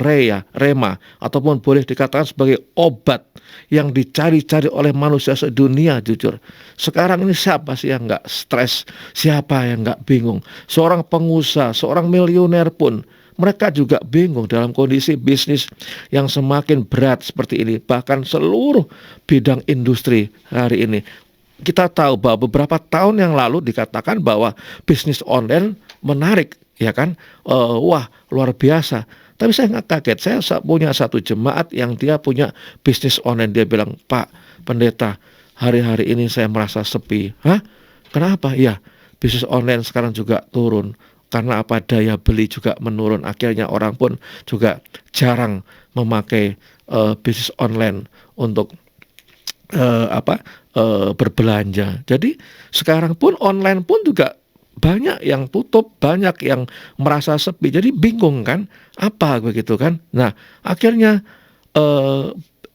S2: rema ataupun boleh dikatakan sebagai obat yang dicari-cari oleh manusia sedunia. Jujur, sekarang ini siapa sih yang nggak stres, siapa yang nggak bingung? Seorang pengusaha, seorang miliuner pun mereka juga bingung dalam kondisi bisnis yang semakin berat seperti ini. Bahkan seluruh bidang industri hari ini, kita tahu bahwa beberapa tahun yang lalu dikatakan bahwa bisnis online menarik, ya kan? Wah, luar biasa. Tapi saya nggak kaget. Saya punya satu jemaat yang dia punya bisnis online. Dia bilang, "Pak Pendeta, hari-hari ini saya merasa sepi." Hah? Kenapa? Ya, bisnis online sekarang juga turun. Karena apa? Daya beli juga menurun. Akhirnya orang pun juga jarang memakai bisnis online untuk berbelanja. Jadi sekarang pun online pun juga banyak yang tutup, banyak yang merasa sepi. Jadi bingung kan? Apa begitu kan? Nah, akhirnya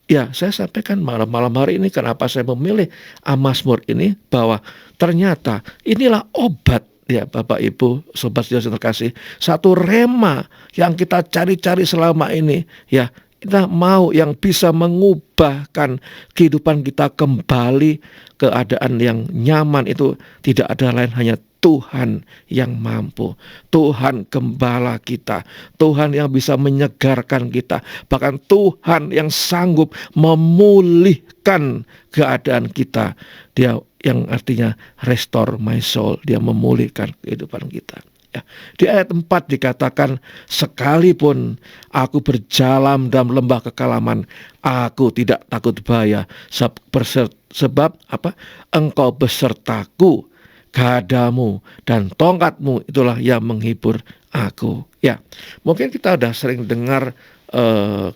S2: ya saya sampaikan malam hari ini kenapa saya memilih Amazmur ini, bahwa ternyata inilah obat. Ya Bapak Ibu Sobat Setios yang terkasih, satu rema yang kita cari-cari selama ini, ya kita mau yang bisa mengubahkan kehidupan kita kembali keadaan yang nyaman. Itu tidak ada lain hanya Tuhan yang mampu, Tuhan gembala kita, Tuhan yang bisa menyegarkan kita, bahkan Tuhan yang sanggup memulihkan keadaan kita. Dia yang artinya restore my soul, dia memulihkan kehidupan kita. Ya. Di ayat 4 dikatakan, sekalipun aku berjalan dalam lembah kekelaman, aku tidak takut bahaya, sebab apa? Engkau besertaku, gadamu dan tongkatmu itulah yang menghibur aku. Ya, mungkin kita udah sering dengar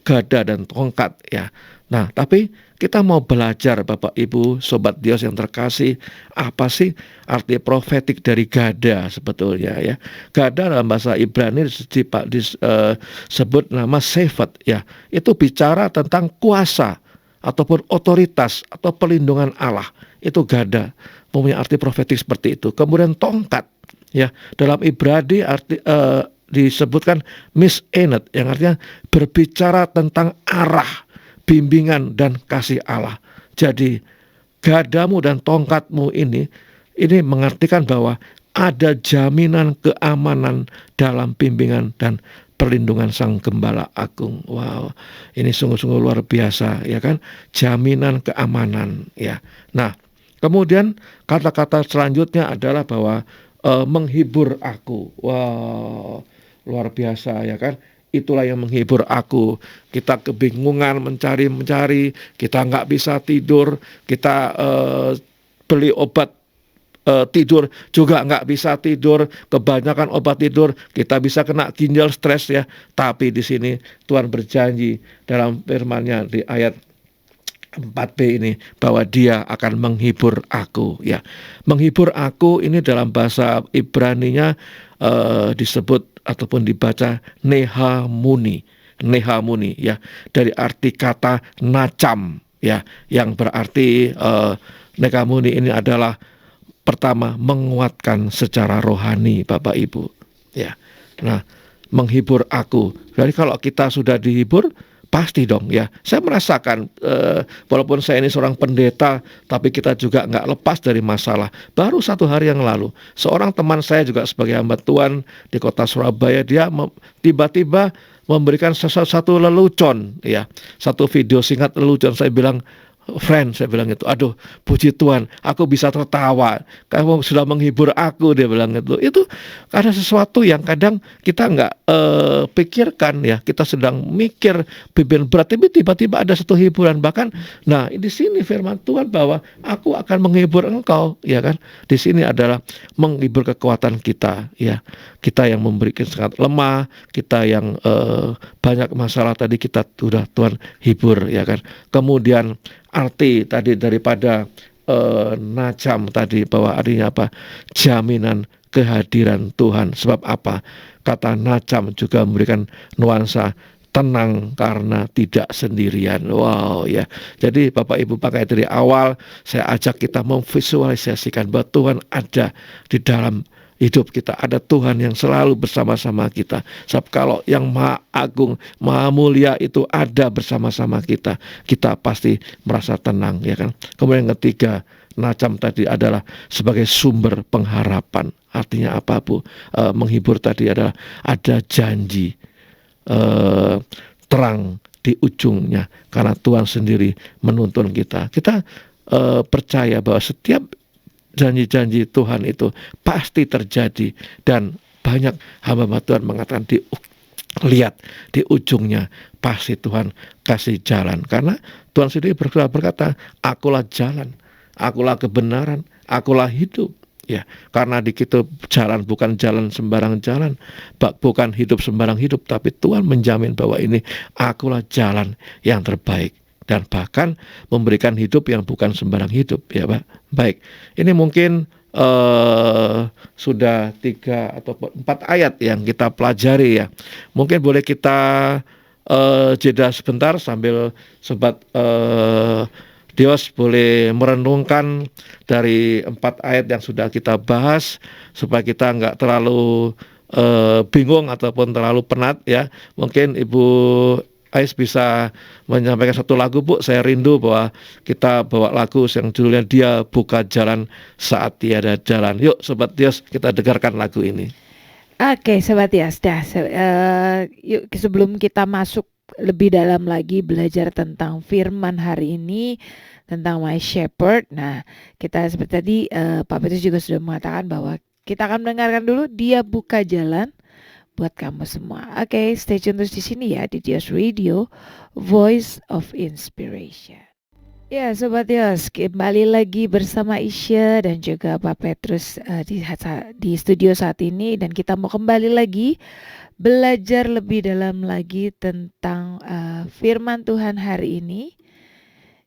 S2: gada dan tongkat, ya. Nah, tapi kita mau belajar Bapak Ibu Sobat Dios yang terkasih, apa sih arti profetik dari gada sebetulnya, ya. Gada dalam bahasa Ibrani disebut nama Shepherd, ya. Itu bicara tentang kuasa ataupun otoritas atau pelindungan Allah. Itu gada, mempunyai arti profetik seperti itu. Kemudian tongkat, ya, dalam Ibrani disebutkan misenet, yang artinya berbicara tentang arah, bimbingan dan kasih Allah. Jadi gadamu dan tongkatmu ini mengartikan bahwa ada jaminan keamanan dalam bimbingan dan perlindungan Sang Gembala Agung. Wow, ini sungguh-sungguh luar biasa, ya kan? Jaminan keamanan, ya. Nah, kemudian kata-kata selanjutnya adalah bahwa menghibur aku. Wow, luar biasa, ya kan? Itulah yang menghibur aku. Kita kebingungan mencari, kita nggak bisa tidur, kita beli obat tidur juga nggak bisa tidur, kebanyakan obat tidur, kita bisa kena ginjal stres, ya. Tapi di sini Tuhan berjanji dalam firman-Nya di ayat 4b ini bahwa Dia akan menghibur aku, ya. Menghibur aku ini dalam bahasa Ibrani-nya disebut ataupun dibaca nehamuni, ya, dari arti kata nacham, ya, yang berarti nehamuni ini adalah pertama menguatkan secara rohani, Bapak Ibu, ya. Nah, menghibur aku. Jadi kalau kita sudah dihibur, pasti dong, ya. Saya merasakan walaupun saya ini seorang pendeta, tapi kita juga nggak lepas dari masalah. Baru 1 hari yang lalu, seorang teman saya juga sebagai hamba Tuhan di kota Surabaya, dia tiba-tiba memberikan satu lelucon, ya, satu video singkat lelucon. Saya bilang, friend, saya bilang itu, aduh, puji Tuhan, aku bisa tertawa, kamu sudah menghibur aku, dia bilang itu. Itu ada sesuatu yang kadang kita nggak pikirkan, ya. Kita sedang mikir beban berat, tapi tiba-tiba ada satu hiburan. Bahkan, nah, di sini firman Tuhan bahwa aku akan menghibur engkau, ya kan? Di sini adalah menghibur kekuatan kita, ya. Kita yang memberikan sangat lemah, kita yang banyak masalah tadi, kita sudah Tuhan hibur, ya kan? Kemudian arti tadi daripada nacham tadi, bahwa artinya apa? Jaminan kehadiran Tuhan. Sebab apa? Kata nacham juga memberikan nuansa tenang karena tidak sendirian. Wow ya. Jadi Bapak Ibu pakai dari awal saya ajak kita memvisualisasikan bahwa Tuhan ada di dalam hidup kita, ada Tuhan yang selalu bersama-sama kita. Sebab kalau yang Maha Agung, Maha Mulia itu ada bersama-sama kita, kita pasti merasa tenang, ya kan. Kemudian yang ketiga, Najam tadi adalah sebagai sumber pengharapan. Artinya apa, Bu? Menghibur tadi adalah ada janji terang di ujungnya, karena Tuhan sendiri menuntun kita. Kita percaya bahwa setiap janji-janji Tuhan itu pasti terjadi, dan banyak hamba Tuhan mengatakan lihat di ujungnya pasti Tuhan kasih jalan, karena Tuhan sendiri berkata, akulah jalan, akulah kebenaran, akulah hidup. Ya, karena di kita jalan bukan jalan sembarang jalan, bukan hidup sembarang hidup, tapi Tuhan menjamin bahwa ini akulah jalan yang terbaik, dan bahkan memberikan hidup yang bukan sembarang hidup, ya Pak. Baik, ini mungkin sudah 3 atau 4 ayat yang kita pelajari ya. Mungkin boleh kita jeda sebentar sambil Sobat Dios boleh merenungkan dari 4 ayat yang sudah kita bahas, supaya kita nggak terlalu bingung ataupun terlalu penat ya. Mungkin Ibu Ais bisa menyampaikan satu lagu, Bu. Saya rindu bahwa kita bawa lagu yang judulnya Dia Buka Jalan Saat Tiada Jalan. Yuk Sobat Dios, kita dengarkan lagu ini.
S1: Oke, Sobat Dios, yuk sebelum kita masuk lebih dalam lagi belajar tentang firman hari ini, tentang My Shepherd. Nah, kita seperti tadi Pak Petrus juga sudah mengatakan bahwa kita akan mendengarkan dulu Dia Buka Jalan buat kamu semua. Oke, stay tune terus di sini ya, di Dios Radio, Voice of Inspiration. Ya, Sobat Dios, kembali lagi bersama Isya dan juga Pak Petrus di studio saat ini, dan kita mau kembali lagi belajar lebih dalam lagi tentang firman Tuhan hari ini,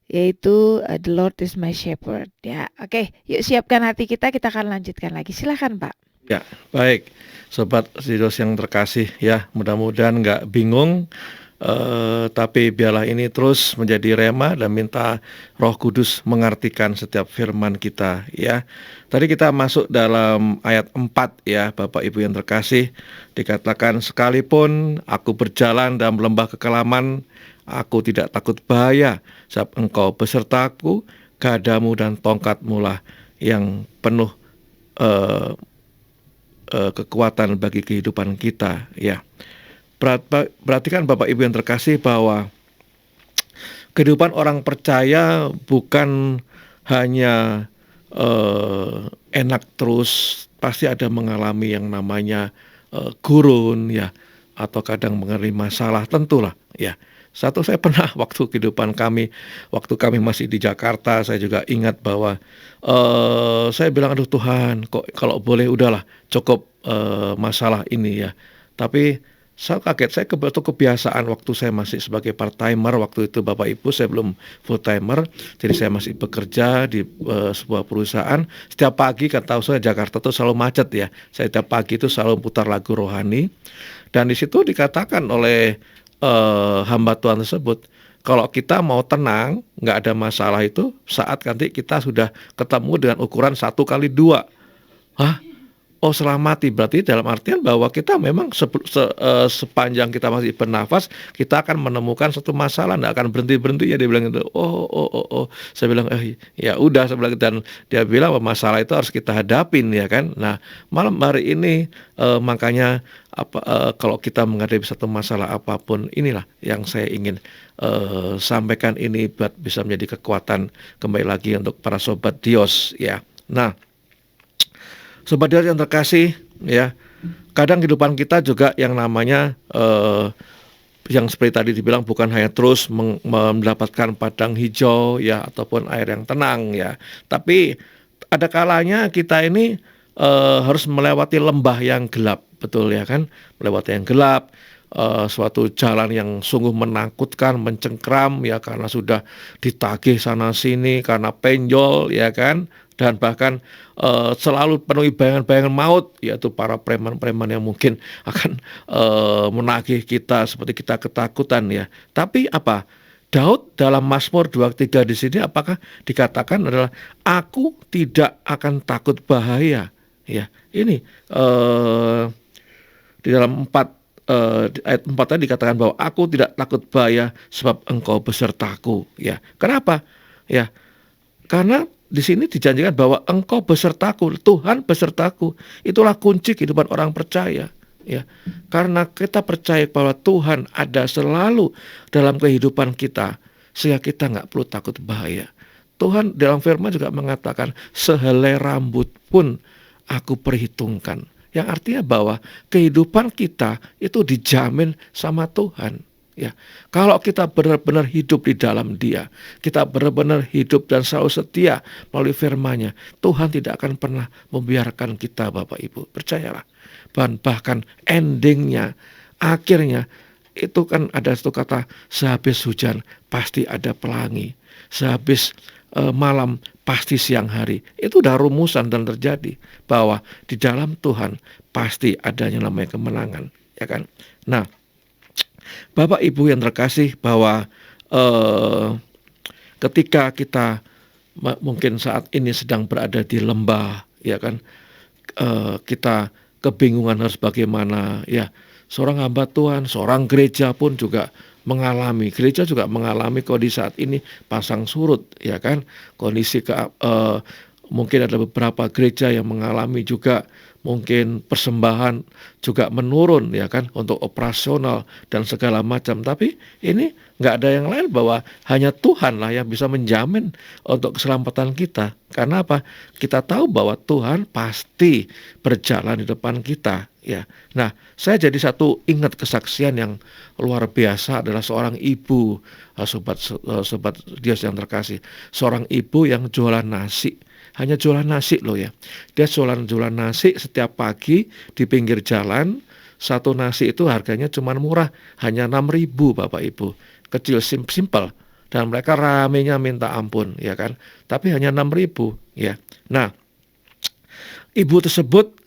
S1: yaitu The Lord is my shepherd. Ya, oke, yuk siapkan hati kita akan lanjutkan lagi. Silakan Pak.
S2: Ya, baik, Sobat Dios yang terkasih ya, mudah-mudahan nggak bingung. Tapi biarlah ini terus menjadi rema, dan minta Roh Kudus mengartikan setiap firman kita ya. Tadi kita masuk dalam ayat 4 ya, Bapak Ibu yang terkasih, dikatakan sekalipun aku berjalan dalam lembah kekelaman, aku tidak takut bahaya, sebab Engkau besertaku, gadamu dan tongkatmu lah yang penuh kekuatan bagi kehidupan kita ya. Perhatikan Bapak Ibu yang terkasih bahwa kehidupan orang percaya bukan hanya enak terus, pasti ada mengalami yang namanya gurun ya, atau kadang mengalami masalah, tentulah ya. Satu, saya pernah waktu kehidupan kami, waktu kami masih di Jakarta, saya juga ingat bahwa saya bilang, aduh Tuhan, kok kalau boleh udahlah cukup masalah ini ya. Tapi saya kaget, saya kebiasaan waktu saya masih sebagai part-timer, waktu itu Bapak Ibu saya belum full-timer, jadi saya masih bekerja di sebuah perusahaan. Setiap pagi, kan tahu saya Jakarta itu selalu macet ya, saya setiap pagi itu selalu putar lagu rohani, dan di situ dikatakan oleh hamba Tuhan tersebut, kalau kita mau tenang, nggak ada masalah itu saat nanti kita sudah ketemu dengan ukuran 1x2. Hah? Oh, selamati, berarti dalam artian bahwa kita memang sepanjang kita masih bernafas, kita akan menemukan satu masalah, nggak akan berhenti ya, dia bilang itu. Oh, saya bilang ya udah, saya bilang, dan dia bilang bahwa masalah itu harus kita hadapin ya kan. Nah, malam hari ini makanya kalau kita menghadapi satu masalah apapun, inilah yang saya ingin sampaikan ini buat bisa menjadi kekuatan kembali lagi untuk para Sobat Dios ya. Nah, Sobat Dios yang terkasih ya, kadang kehidupan kita juga yang namanya yang seperti tadi dibilang, bukan hanya terus mendapatkan padang hijau ya, ataupun air yang tenang ya, tapi ada kalanya kita ini harus melewati lembah yang gelap, betul ya kan, melewati yang gelap. suatu jalan yang sungguh menakutkan, mencengkram ya, karena sudah ditagih sana sini, karena penjol ya kan, dan bahkan selalu penuhi bayangan-bayangan maut, yaitu para preman-preman yang mungkin akan menagih kita seperti kita ketakutan ya. Tapi apa? Daud dalam Mazmur 23 di sini apakah dikatakan adalah aku tidak akan takut bahaya ya. Ini di dalam di ayat 4 tadi dikatakan bahwa aku tidak takut bahaya sebab engkau besertaku ya. Kenapa? Ya, karena di sini dijanjikan bahwa engkau besertaku, Tuhan besertaku. Itulah kunci kehidupan orang percaya. Ya, karena kita percaya bahwa Tuhan ada selalu dalam kehidupan kita, sehingga kita nggak perlu takut bahaya. Tuhan dalam firman juga mengatakan sehelai rambut pun aku perhitungkan. Yang artinya bahwa kehidupan kita itu dijamin sama Tuhan. Ya, kalau kita benar-benar hidup di dalam Dia, kita benar-benar hidup dan selalu setia melalui firman-Nya, Tuhan tidak akan pernah membiarkan kita, Bapak Ibu. Percayalah. Bahkan endingnya, akhirnya itu kan ada satu kata, sehabis hujan pasti ada pelangi, sehabis malam pasti siang hari. Itu udah rumusan dan terjadi bahwa di dalam Tuhan pasti adanya namanya kemenangan, ya kan? Nah, Bapak Ibu yang terkasih, bahwa ketika kita mungkin saat ini sedang berada di lembah, ya kan, kita kebingungan harus bagaimana, ya. Seorang hamba Tuhan, seorang gereja pun juga gereja juga mengalami kondisi saat ini pasang surut, ya kan. Kondisi mungkin ada beberapa gereja yang mengalami juga mungkin persembahan juga menurun, ya kan, untuk operasional dan segala macam. Tapi ini nggak ada yang lain, bahwa hanya Tuhan lah yang bisa menjamin untuk keselamatan kita. Karena apa? Kita tahu bahwa Tuhan pasti berjalan di depan kita, ya. Nah, saya jadi ingat kesaksian yang luar biasa adalah seorang ibu, sobat Dios yang terkasih, seorang ibu yang jualan nasi. Hanya jualan nasi loh ya. Dia jualan nasi setiap pagi di pinggir jalan. Satu nasi itu harganya cuma murah, hanya 6.000 Bapak Ibu. Kecil, simple. Dan mereka ramenya minta ampun, ya kan. Tapi hanya 6.000 ya. Nah, ibu tersebut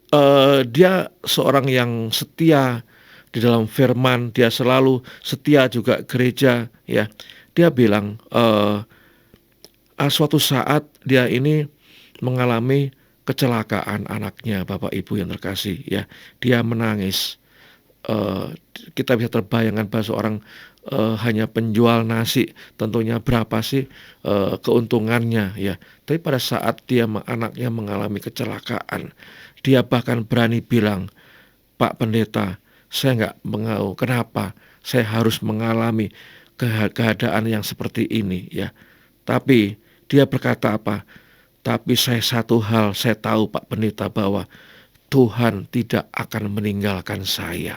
S2: dia seorang yang setia di dalam firman. Dia selalu setia juga gereja, ya. Dia bilang suatu saat dia ini mengalami kecelakaan anaknya, Bapak Ibu yang terkasih, ya. Dia menangis. Kita bisa terbayangkan bahwa seorang hanya penjual nasi, tentunya berapa sih keuntungannya, ya. Tapi pada saat anaknya mengalami kecelakaan, dia bahkan berani bilang, Pak Pendeta, saya nggak mengaku kenapa saya harus mengalami keadaan yang seperti ini, ya. Tapi dia berkata apa? Tapi satu hal saya tahu, Pak Pendeta, bahwa Tuhan tidak akan meninggalkan saya.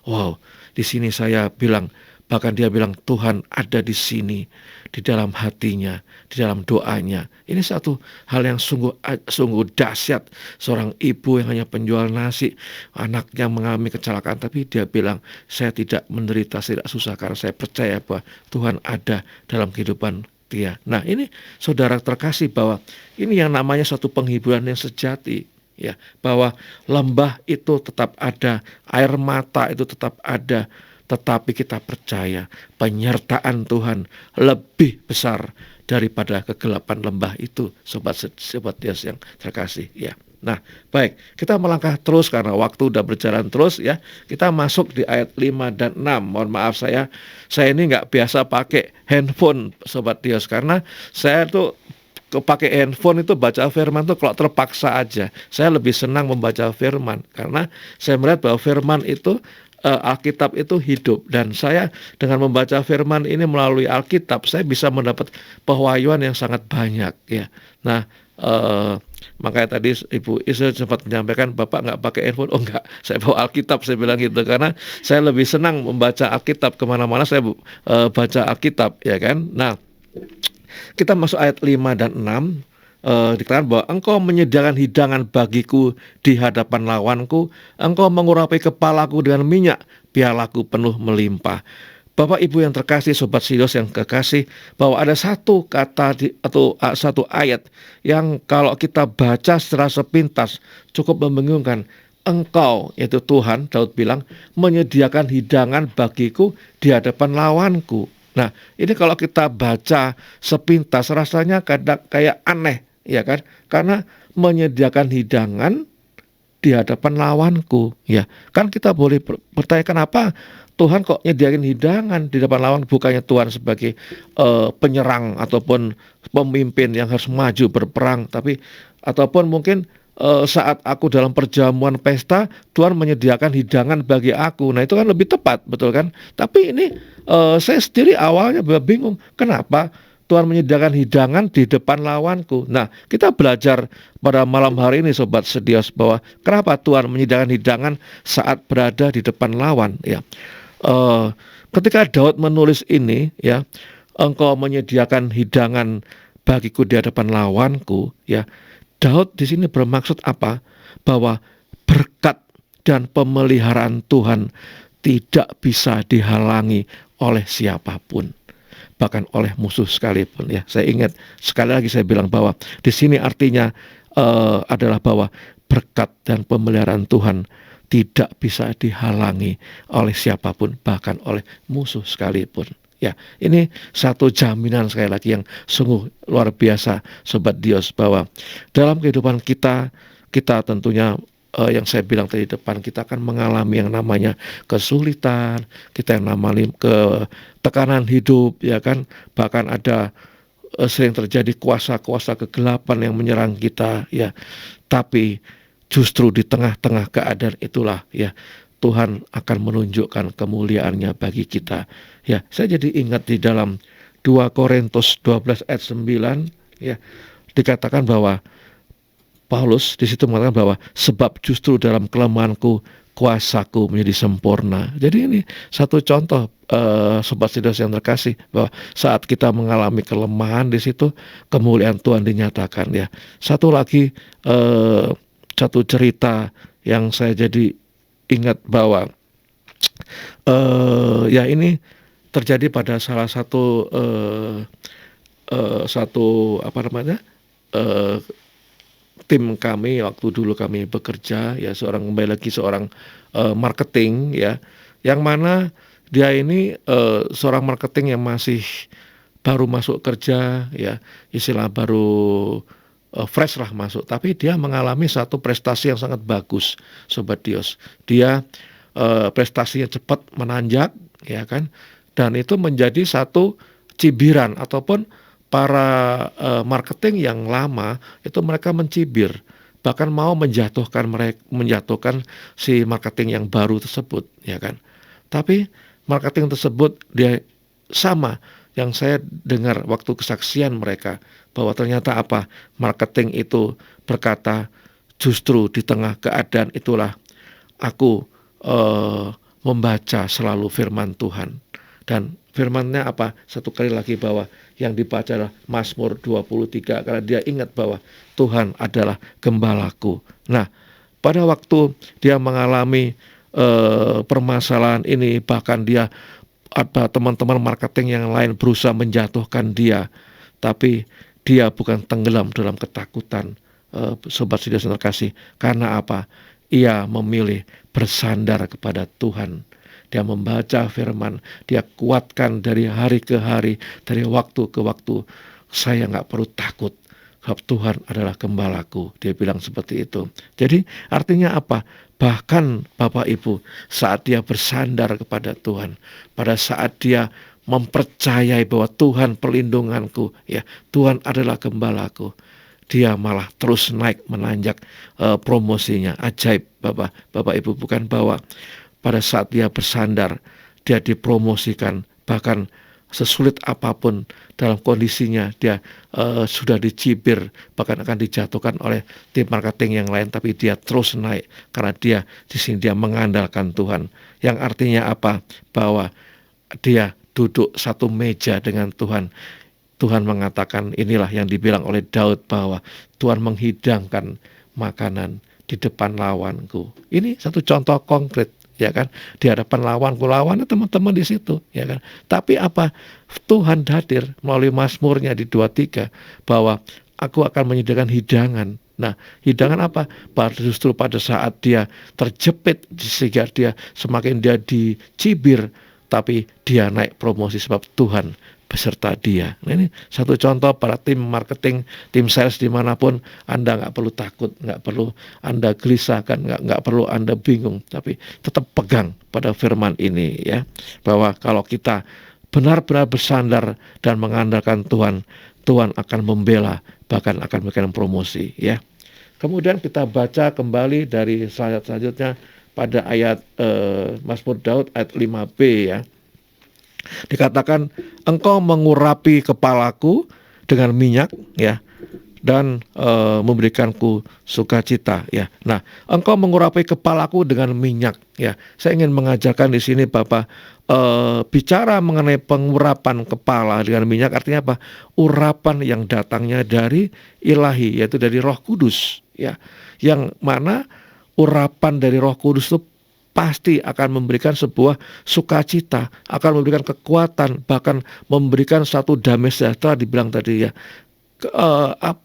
S2: Wow, di sini saya bilang, bahkan dia bilang Tuhan ada di sini, di dalam hatinya, di dalam doanya. Ini satu hal yang sungguh dahsyat. Seorang ibu yang hanya penjual nasi, anaknya mengalami kecelakaan, tapi dia bilang, saya tidak menderita, saya tidak susah, karena saya percaya bahwa Tuhan ada dalam kehidupan dia. Nah, ini saudara terkasih, bahwa ini yang namanya suatu penghiburan yang sejati, ya, bahwa lembah itu tetap ada, air mata itu tetap ada, tetapi kita percaya penyertaan Tuhan lebih besar daripada kegelapan lembah itu, sobat Dios yang terkasih, ya. Nah, baik, kita melangkah terus karena waktu udah berjalan terus, ya. Kita masuk di ayat 5 dan 6. Mohon maaf, saya ini nggak biasa pakai handphone, sobat Dios, karena saya tuh pakai handphone itu baca firman tuh kalau terpaksa aja. Saya lebih senang membaca firman karena saya melihat bahwa firman itu Alkitab itu hidup, dan saya dengan membaca firman ini melalui Alkitab, saya bisa mendapat pewahyuan yang sangat banyak, ya. Nah, makanya tadi Ibu Isel sempat menyampaikan, Bapak nggak pakai handphone. Oh enggak, saya bawa Alkitab, saya bilang gitu, karena saya lebih senang membaca Alkitab, kemana-mana saya baca Alkitab, ya kan. Nah, kita masuk ayat 5 dan 6. dikatakan bahwa engkau menyediakan hidangan bagiku di hadapan lawanku, engkau mengurapi kepalaku dengan minyak, pialaku penuh melimpah. Bapak Ibu yang terkasih, Sobat Sidos yang kekasih, bahwa ada satu kata atau satu ayat yang kalau kita baca secara sepintas cukup membingungkan. Engkau, yaitu Tuhan, Daud bilang, menyediakan hidangan bagiku di hadapan lawanku. Nah, ini kalau kita baca sepintas rasanya kadang kayak aneh, ya kan? Karena menyediakan hidangan di hadapan lawanku, ya. Kan kita boleh bertanya, kenapa Tuhan kok nyediain hidangan di depan lawan? Bukannya Tuhan sebagai penyerang ataupun pemimpin yang harus maju berperang, tapi ataupun mungkin saat aku dalam perjamuan pesta, Tuhan menyediakan hidangan bagi aku. Nah, itu kan lebih tepat, betul kan? Tapi ini saya sendiri awalnya bingung, kenapa Tuhan menyediakan hidangan di depan lawanku. Nah, kita belajar pada malam hari ini, Sobat Sedios, bahwa kenapa Tuhan menyediakan hidangan saat berada di depan lawan. Ya, ketika Daud menulis ini, ya, engkau menyediakan hidangan bagiku di hadapan lawanku, ya. Daud di sini bermaksud apa? Bahwa berkat dan pemeliharaan Tuhan tidak bisa dihalangi oleh siapapun, bahkan oleh musuh sekalipun. Ya, saya ingat sekali lagi saya bilang bahwa di sini artinya adalah bahwa berkat dan pemeliharaan Tuhan tidak bisa dihalangi oleh siapapun, bahkan oleh musuh sekalipun. Ya, ini satu jaminan sekali lagi yang sungguh luar biasa, Sobat Dios, bahwa dalam kehidupan kita tentunya yang saya bilang tadi depan, kita akan mengalami yang namanya kesulitan, kita yang namanya tekanan hidup, ya kan, bahkan ada sering terjadi kuasa-kuasa kegelapan yang menyerang kita, ya. Tapi justru di tengah-tengah keadaan itulah, ya, Tuhan akan menunjukkan kemuliaannya bagi kita. Ya, saya jadi ingat di dalam 2 Korintus 12 ayat 9, ya, dikatakan bahwa Paulus di situ mengatakan bahwa sebab justru dalam kelemahanku kuasaku menjadi sempurna. Jadi ini satu contoh, Sobat Sidos yang terkasih, bahwa saat kita mengalami kelemahan di situ kemuliaan Tuhan dinyatakan, ya. Satu lagi satu cerita yang saya jadi ingat bahwa ya ini terjadi pada salah satu tim kami waktu dulu kami bekerja, ya, seorang marketing, ya, yang mana dia ini seorang marketing yang masih baru masuk kerja, ya, istilah baru fresh lah masuk, tapi dia mengalami satu prestasi yang sangat bagus, Sobat Dios. Dia prestasinya cepat menanjak, ya kan, dan itu menjadi satu cibiran ataupun para marketing yang lama itu mereka mencibir, bahkan mau menjatuhkan si marketing yang baru tersebut, ya kan. Tapi marketing tersebut dia sama yang saya dengar waktu kesaksian mereka, bahwa ternyata apa? Marketing itu berkata, justru di tengah keadaan itulah aku membaca selalu firman Tuhan. Dan firman-Nya apa? Satu kali lagi bahwa yang dibaca adalah Mazmur 23, karena dia ingat bahwa Tuhan adalah gembalaku. Nah, pada waktu dia mengalami permasalahan ini, bahkan dia ada teman-teman marketing yang lain berusaha menjatuhkan dia, tapi dia bukan tenggelam dalam ketakutan, Sobat Sidos yang terkasih. Karena apa? Ia memilih bersandar kepada Tuhan. Dia membaca firman, dia kuatkan dari hari ke hari, dari waktu ke waktu. Saya gak perlu takut, sebab Tuhan adalah gembalaku. Dia bilang seperti itu. Jadi artinya apa? Bahkan Bapak Ibu, saat dia bersandar kepada Tuhan, pada saat dia mempercayai bahwa Tuhan perlindunganku, ya, Tuhan adalah gembalaku, dia malah terus naik menanjak promosinya. Ajaib, Bapak Ibu, bukan bahwa pada saat dia bersandar, dia dipromosikan, bahkan sesulit apapun dalam kondisinya, dia sudah dicibir, bahkan akan dijatuhkan oleh tim marketing yang lain, tapi dia terus naik karena dia di sini dia mengandalkan Tuhan. Yang artinya apa? Bahwa dia duduk satu meja dengan Tuhan. Tuhan mengatakan inilah yang dibilang oleh Daud bahwa Tuhan menghidangkan makanan di depan lawanku. Ini satu contoh konkret, ya kan, di hadapan lawanku teman-teman di situ, ya kan. Tapi apa, Tuhan hadir melalui Mazmurnya di 23 bahwa aku akan menyediakan hidangan. Nah, hidangan apa? Justru pada saat dia terjepit sehingga dia semakin dia dicibir, tapi dia naik promosi sebab Tuhan beserta dia. Nah, ini satu contoh para tim marketing, tim sales dimanapun, Anda nggak perlu takut, nggak perlu Anda gelisahkan, nggak perlu Anda bingung, tapi tetap pegang pada firman ini, ya, bahwa kalau kita benar-benar bersandar dan mengandalkan Tuhan, Tuhan akan membela, bahkan akan memberikan promosi, ya. Kemudian kita baca kembali dari slide selanjutnya pada ayat Mazmur Daud ayat 5b, ya. Dikatakan, engkau mengurapi kepalaku dengan minyak, ya, dan memberikanku sukacita, ya. Nah, engkau mengurapi kepalaku dengan minyak, ya. Saya ingin mengajarkan di sini Bapak, bicara mengenai pengurapan kepala dengan minyak artinya apa? Urapan yang datangnya dari ilahi, yaitu dari Roh Kudus, ya. Yang mana urapan dari Roh Kudus itu pasti akan memberikan sebuah sukacita, akan memberikan kekuatan, bahkan memberikan satu damai sejahtera dibilang tadi, ya.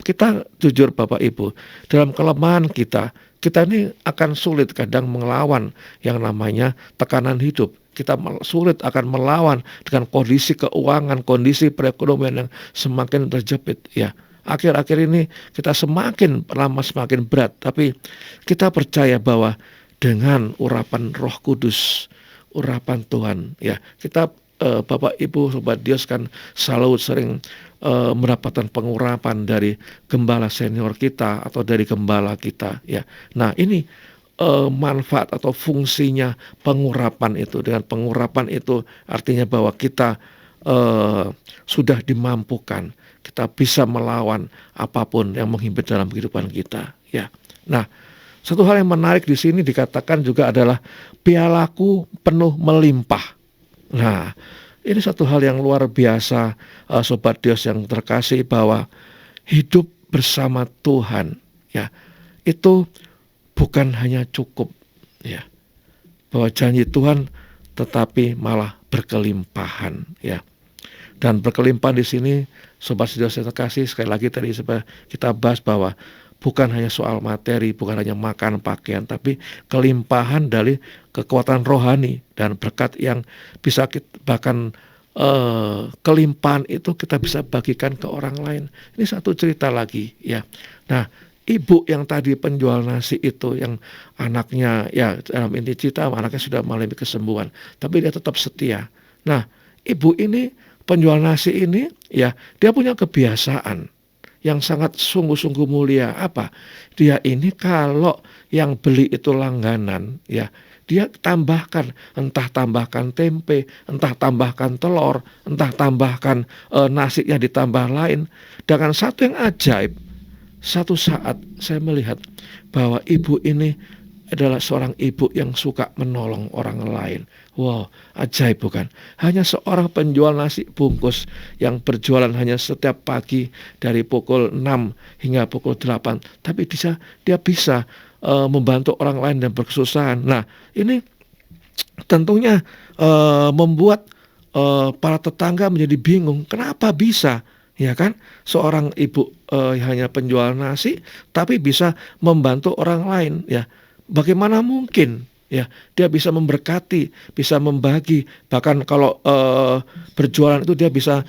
S2: Kita jujur Bapak Ibu, dalam kelemahan kita ini akan sulit kadang melawan yang namanya tekanan hidup. Kita sulit akan melawan dengan kondisi keuangan, kondisi perekonomian yang semakin terjepit, ya. Akhir-akhir ini kita semakin lama semakin berat, tapi kita percaya bahwa dengan urapan Roh Kudus, urapan Tuhan, ya, kita Bapak Ibu Sobat Dios kan selalu sering mendapatkan pengurapan dari gembala senior kita atau dari gembala kita, ya. Nah, ini manfaat atau fungsinya pengurapan itu. Dengan pengurapan itu artinya bahwa kita sudah dimampukan, kita bisa melawan apapun yang menghimpit dalam kehidupan kita, ya. Nah, satu hal yang menarik di sini dikatakan juga adalah pialaku penuh melimpah. Nah, ini satu hal yang luar biasa, Sobat Dios yang terkasih, bahwa hidup bersama Tuhan, ya, itu bukan hanya cukup, ya, bahwa janji Tuhan tetapi malah berkelimpahan, ya. Dan berkelimpahan di sini, Sobat Dios yang terkasih, sekali lagi tadi kita bahas bahwa bukan hanya soal materi, bukan hanya makan, pakaian, tapi kelimpahan dari kekuatan rohani dan berkat yang bisa kita, bahkan kelimpahan itu kita bisa bagikan ke orang lain. Ini satu cerita lagi, ya. Nah, ibu yang tadi penjual nasi itu, yang anaknya, ya, dalam inti cerita anaknya sudah mengalami kesembuhan, tapi dia tetap setia. Nah, ibu ini, penjual nasi ini, ya, dia punya kebiasaan yang sangat sungguh-sungguh mulia. Apa? Dia ini kalau yang beli itu langganan, ya, dia tambahkan, entah tambahkan tempe, entah tambahkan telur, entah tambahkan nasinya ditambah lain. Dengan satu yang ajaib, satu saat saya melihat bahwa ibu ini adalah seorang ibu yang suka menolong orang lain. Wow, ajaib bukan? Hanya seorang penjual nasi bungkus yang berjualan hanya setiap pagi dari pukul 6 hingga pukul 8. Tapi dia bisa membantu orang lain dan berkesusahan. Nah, ini tentunya membuat para tetangga menjadi bingung. Kenapa bisa? Ya kan, seorang ibu hanya penjual nasi tapi bisa membantu orang lain, ya. Bagaimana mungkin, ya, dia bisa memberkati, bisa membagi, bahkan kalau berjualan itu dia bisa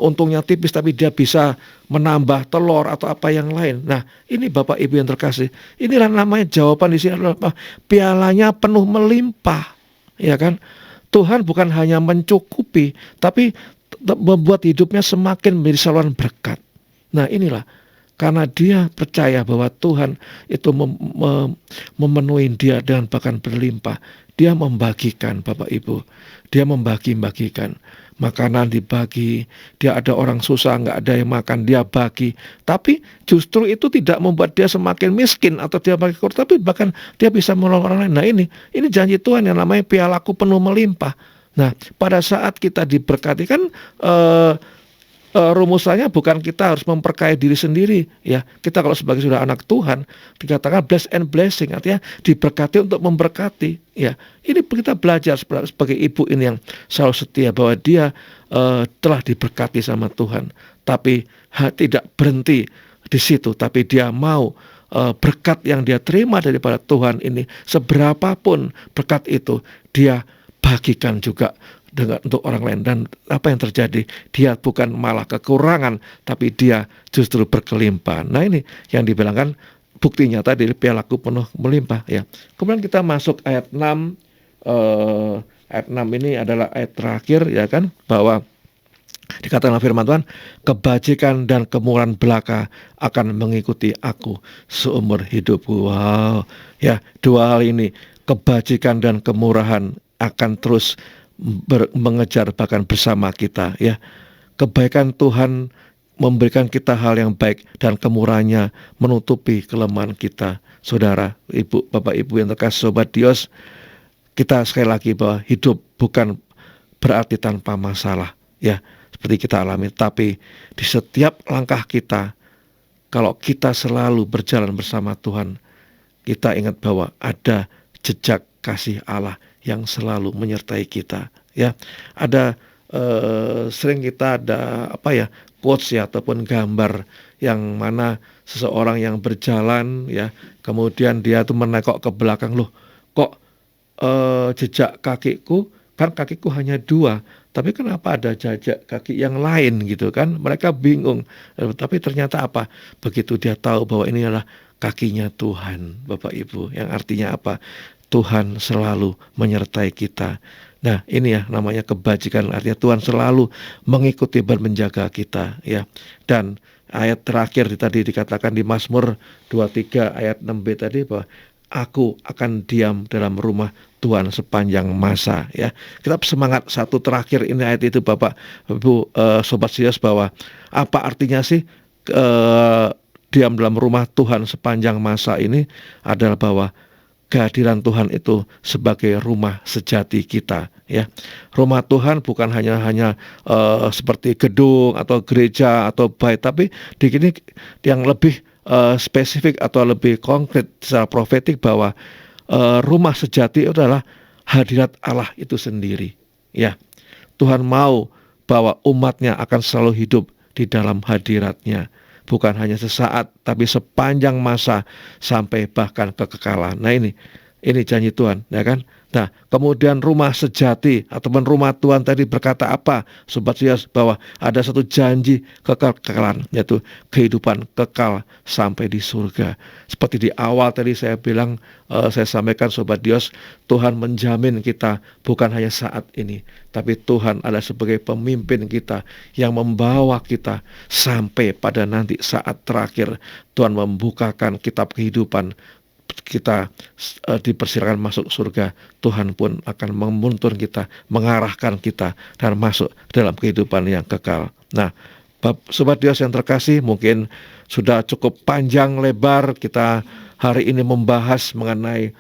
S2: untungnya tipis tapi dia bisa menambah telur atau apa yang lain. Nah, ini Bapak Ibu yang terkasih, inilah namanya jawaban di sini adalah apa? Pialanya penuh melimpah, ya kan? Tuhan bukan hanya mencukupi, tapi membuat hidupnya semakin menjadi saluran berkat. Nah, inilah karena dia percaya bahwa Tuhan itu memenuhi dia dan bahkan berlimpah. Dia membagikan, Bapak Ibu. Dia membagi-bagikan. Makanan dibagi. Dia ada orang susah, nggak ada yang makan, dia bagi. Tapi justru itu tidak membuat dia semakin miskin atau dia bagi kurang. Tapi bahkan dia bisa menolong orang lain. Nah, ini janji Tuhan yang namanya pialaku penuh melimpah. Nah, pada saat kita diberkati kan rumusannya bukan kita harus memperkaya diri sendiri ya. Kita kalau sebagai sudah anak Tuhan dikatakan bless and blessing, artinya diberkati untuk memberkati ya. Ini kita belajar sebagai ibu ini yang selalu setia bahwa dia telah diberkati sama Tuhan, tapi tidak berhenti di situ, tapi dia mau berkat yang dia terima daripada Tuhan ini, seberapapun berkat itu, dia bagikan juga untuk orang lain. Dan apa yang terjadi? Dia bukan malah kekurangan, tapi dia justru berkelimpahan. Nah, ini yang dibilangkan buktinya tadi, pialaku penuh melimpah ya. Kemudian kita masuk ayat 6. Ayat 6 ini adalah ayat terakhir ya kan, bahwa dikatakan firman Tuhan, kebajikan dan kemurahan belaka akan mengikuti aku seumur hidupku. Wow, ya, dua hal ini, kebajikan dan kemurahan akan terus mengejar bahkan bersama kita ya. Kebaikan Tuhan memberikan kita hal yang baik dan kemurahannya menutupi kelemahan kita. Saudara, ibu, bapak, ibu yang terkasih, sobat Dios, kita sekali lagi bahwa hidup bukan berarti tanpa masalah ya, seperti kita alami, tapi di setiap langkah kita, kalau kita selalu berjalan bersama Tuhan, kita ingat bahwa ada jejak kasih Allah yang selalu menyertai kita ya. Ada sering kita ada quotes ya, ataupun gambar yang mana seseorang yang berjalan ya, kemudian dia tuh menengok ke belakang, loh kok jejak kakiku, kan kakiku hanya 2, tapi kenapa ada jejak kaki yang lain gitu kan. Mereka bingung, tapi ternyata apa? Begitu dia tahu bahwa ini adalah kakinya Tuhan, Bapak Ibu, yang artinya apa? Tuhan selalu menyertai kita. Nah, ini ya namanya kebajikan, artinya Tuhan selalu mengikuti dan menjaga kita ya. Dan ayat terakhir tadi dikatakan di Mazmur 23 ayat 6b tadi, bahwa aku akan diam dalam rumah Tuhan sepanjang masa ya. Kita semangat satu terakhir ini ayat itu, Bapak Ibu, sobat Dios, bahwa apa artinya sih diam dalam rumah Tuhan sepanjang masa ini? Adalah bahwa kehadiran Tuhan itu sebagai rumah sejati kita ya. Rumah Tuhan bukan hanya seperti gedung atau gereja atau bait, tapi di sini yang lebih spesifik atau lebih konkret secara profetik, bahwa rumah sejati adalah hadirat Allah itu sendiri ya. Tuhan mau bahwa umatnya akan selalu hidup di dalam hadiratnya, bukan hanya sesaat, tapi sepanjang masa sampai bahkan kekekalan. Nah, ini janji Tuhan ya kan. Nah, kemudian rumah sejati ataupun rumah Tuhan tadi berkata apa, sobat Dios? Bahwa ada satu janji kekekalan, yaitu kehidupan kekal sampai di surga. Seperti di awal tadi saya bilang, saya sampaikan, sobat Dios, Tuhan menjamin kita bukan hanya saat ini, tapi Tuhan adalah sebagai pemimpin kita yang membawa kita sampai pada nanti saat terakhir. Tuhan membukakan kitab kehidupan, kita dipersilakan masuk surga. Tuhan pun akan menuntun kita, mengarahkan kita dan masuk dalam kehidupan yang kekal. Nah, sobat Dios yang terkasih, mungkin sudah cukup panjang lebar kita hari ini membahas mengenai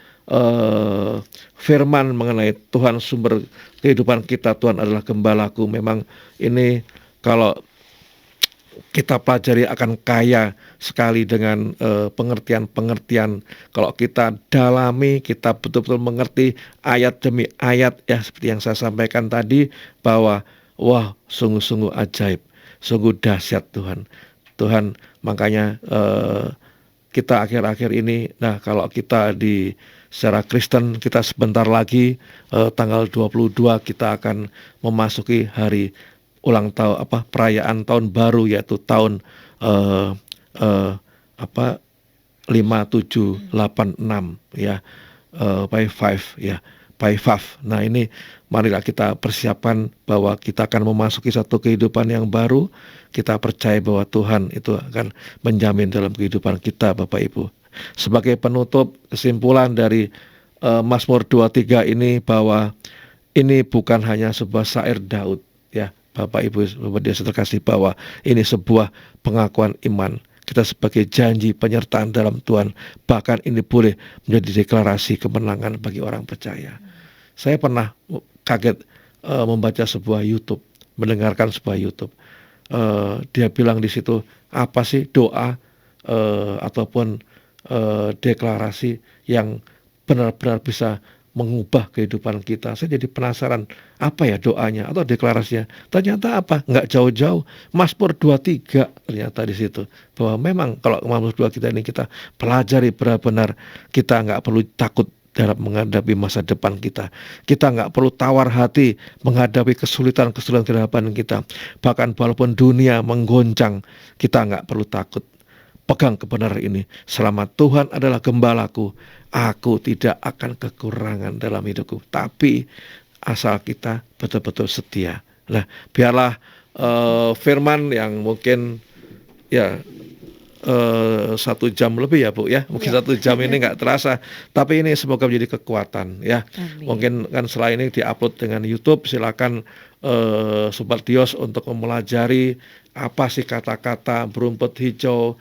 S2: firman, mengenai Tuhan sumber kehidupan kita, Tuhan adalah gembalaku. Memang ini kalau kita pelajari akan kaya sekali dengan pengertian-pengertian. Kalau kita dalami, kita betul-betul mengerti ayat demi ayat ya, seperti yang saya sampaikan tadi, bahwa wah, sungguh-sungguh ajaib, sungguh dahsyat Tuhan. Makanya kita akhir-akhir ini, nah kalau kita di secara Kristen, kita sebentar lagi tanggal 22 kita akan memasuki hari ulang tahun, perayaan tahun baru, yaitu tahun 5786 ya, by 5 ya, by 5. Nah, ini marilah kita persiapkan bahwa kita akan memasuki satu kehidupan yang baru. Kita percaya bahwa Tuhan itu akan menjamin dalam kehidupan kita, Bapak Ibu. Sebagai penutup, kesimpulan dari Mazmur 23 ini, bahwa ini bukan hanya sebuah syair Daud ya, Bapak Ibu, Bapak Dios terkasih, bahwa ini sebuah pengakuan iman kita sebagai janji penyertaan dalam Tuhan. Bahkan ini boleh menjadi deklarasi kemenangan bagi orang percaya. Saya pernah kaget membaca sebuah YouTube, mendengarkan sebuah YouTube. dia bilang di situ apa sih doa ataupun deklarasi yang benar-benar bisa mengubah kehidupan kita. Saya jadi penasaran apa ya doanya atau deklarasinya. Ternyata apa? Nggak jauh-jauh. Mazmur 23 ternyata di situ. Bahwa memang kalau Mazmur 2 kita ini kita pelajari benar-benar, kita nggak perlu takut dalam menghadapi masa depan kita. Kita nggak perlu tawar hati menghadapi kesulitan-kesulitan kehidupan kita. Bahkan walaupun dunia menggoncang, kita nggak perlu takut. Pegang kebenaran ini. Selama Tuhan adalah gembalaku, aku tidak akan kekurangan dalam hidupku. Tapi asal kita betul-betul setia. Nah, biarlah firman yang mungkin ya 1 jam lebih ya Bu ya. Mungkin 1 jam ini nggak terasa. Tapi ini semoga menjadi kekuatan ya.
S1: Amin.
S2: Mungkin kan setelah ini diupload dengan YouTube. Silakan Sobat Dios untuk mempelajari apa sih kata-kata berumput hijau,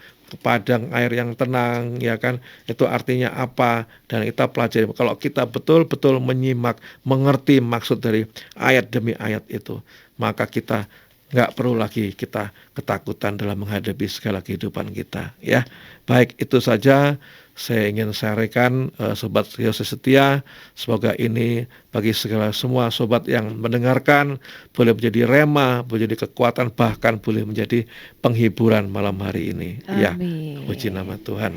S2: padang air yang tenang, ya kan, itu artinya apa, dan kita pelajari. Kalau kita betul-betul menyimak, mengerti maksud dari ayat demi ayat itu, maka kita nggak perlu lagi kita ketakutan dalam menghadapi segala kehidupan kita, ya. Baik, itu saja saya ingin sampaikan, Sobat Dios setia. Semoga ini bagi semua sobat yang mendengarkan boleh menjadi rema, boleh menjadi kekuatan, bahkan boleh menjadi penghiburan malam hari ini. Ya,
S1: Amin.
S2: puji nama Tuhan.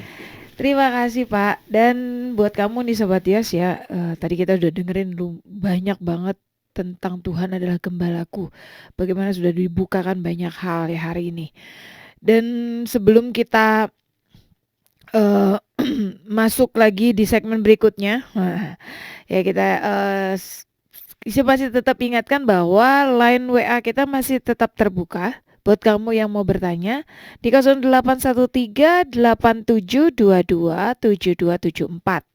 S1: Terima kasih Pak. Dan buat kamu nih Sobat Dios ya, tadi kita udah dengerin banyak banget tentang Tuhan adalah gembalaku. Bagaimana sudah dibukakan banyak hal ya hari ini. Dan sebelum kita masuk lagi di segmen berikutnya, ya kita saya masih tetap ingatkan bahwa line WA kita masih tetap terbuka buat kamu yang mau bertanya di 0813 8722 7274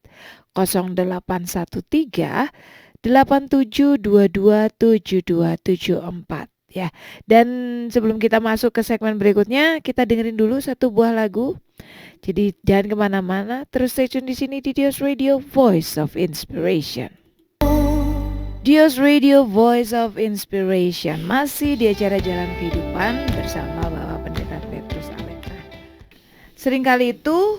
S1: 0813 8722 7274 ya. Dan sebelum kita masuk ke segmen berikutnya, kita dengerin dulu satu buah lagu. Jadi jangan kemana-mana, terus stay tune di sini di Dios Radio Voice of Inspiration. Dios Radio Voice of Inspiration masih di acara Jalan Kehidupan bersama Bapak Pendeta Petrus Aletra. Seringkali itu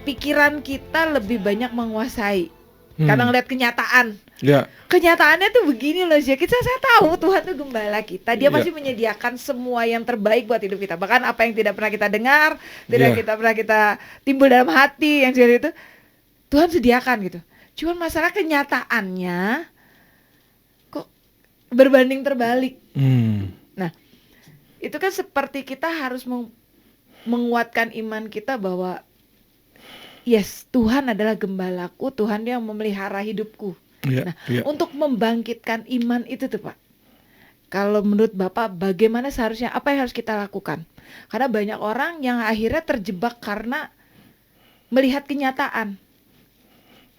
S1: pikiran kita lebih banyak menguasai. Kadang lihat kenyataan.
S2: Ya.
S1: Kenyataannya tuh begini loh sih. Saya tahu Tuhan tuh gembala kita. Dia pasti menyediakan semua yang terbaik buat hidup kita. Bahkan apa yang tidak pernah kita dengar, tidak pernah kita timbul dalam hati, yang seperti itu Tuhan sediakan gitu. Cuman masalah kenyataannya kok berbanding terbalik. Nah, itu kan seperti kita harus menguatkan iman kita bahwa yes, Tuhan adalah gembalaku, Tuhan yang memelihara hidupku. Untuk membangkitkan iman itu tuh Pak, kalau menurut Bapak bagaimana seharusnya, apa yang harus kita lakukan? Karena banyak orang yang akhirnya terjebak karena melihat kenyataan.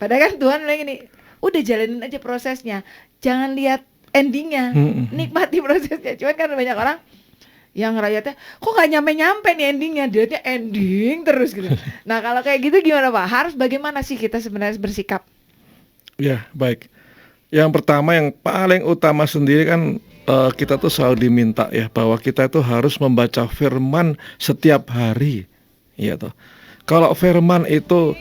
S1: Padahal kan Tuhan bilang gini, udah jalanin aja prosesnya, jangan lihat endingnya, nikmati prosesnya. Cuman kan banyak orang yang rakyatnya kok gak nyampe-nyampe nih endingnya, dia ending terus gitu. Nah kalau kayak gitu gimana Pak? Harus bagaimana sih kita sebenarnya bersikap?
S2: Ya, baik. Yang pertama, yang paling utama sendiri kan kita tuh selalu diminta ya bahwa kita itu harus membaca firman setiap hari, ya toh. Kalau firman itu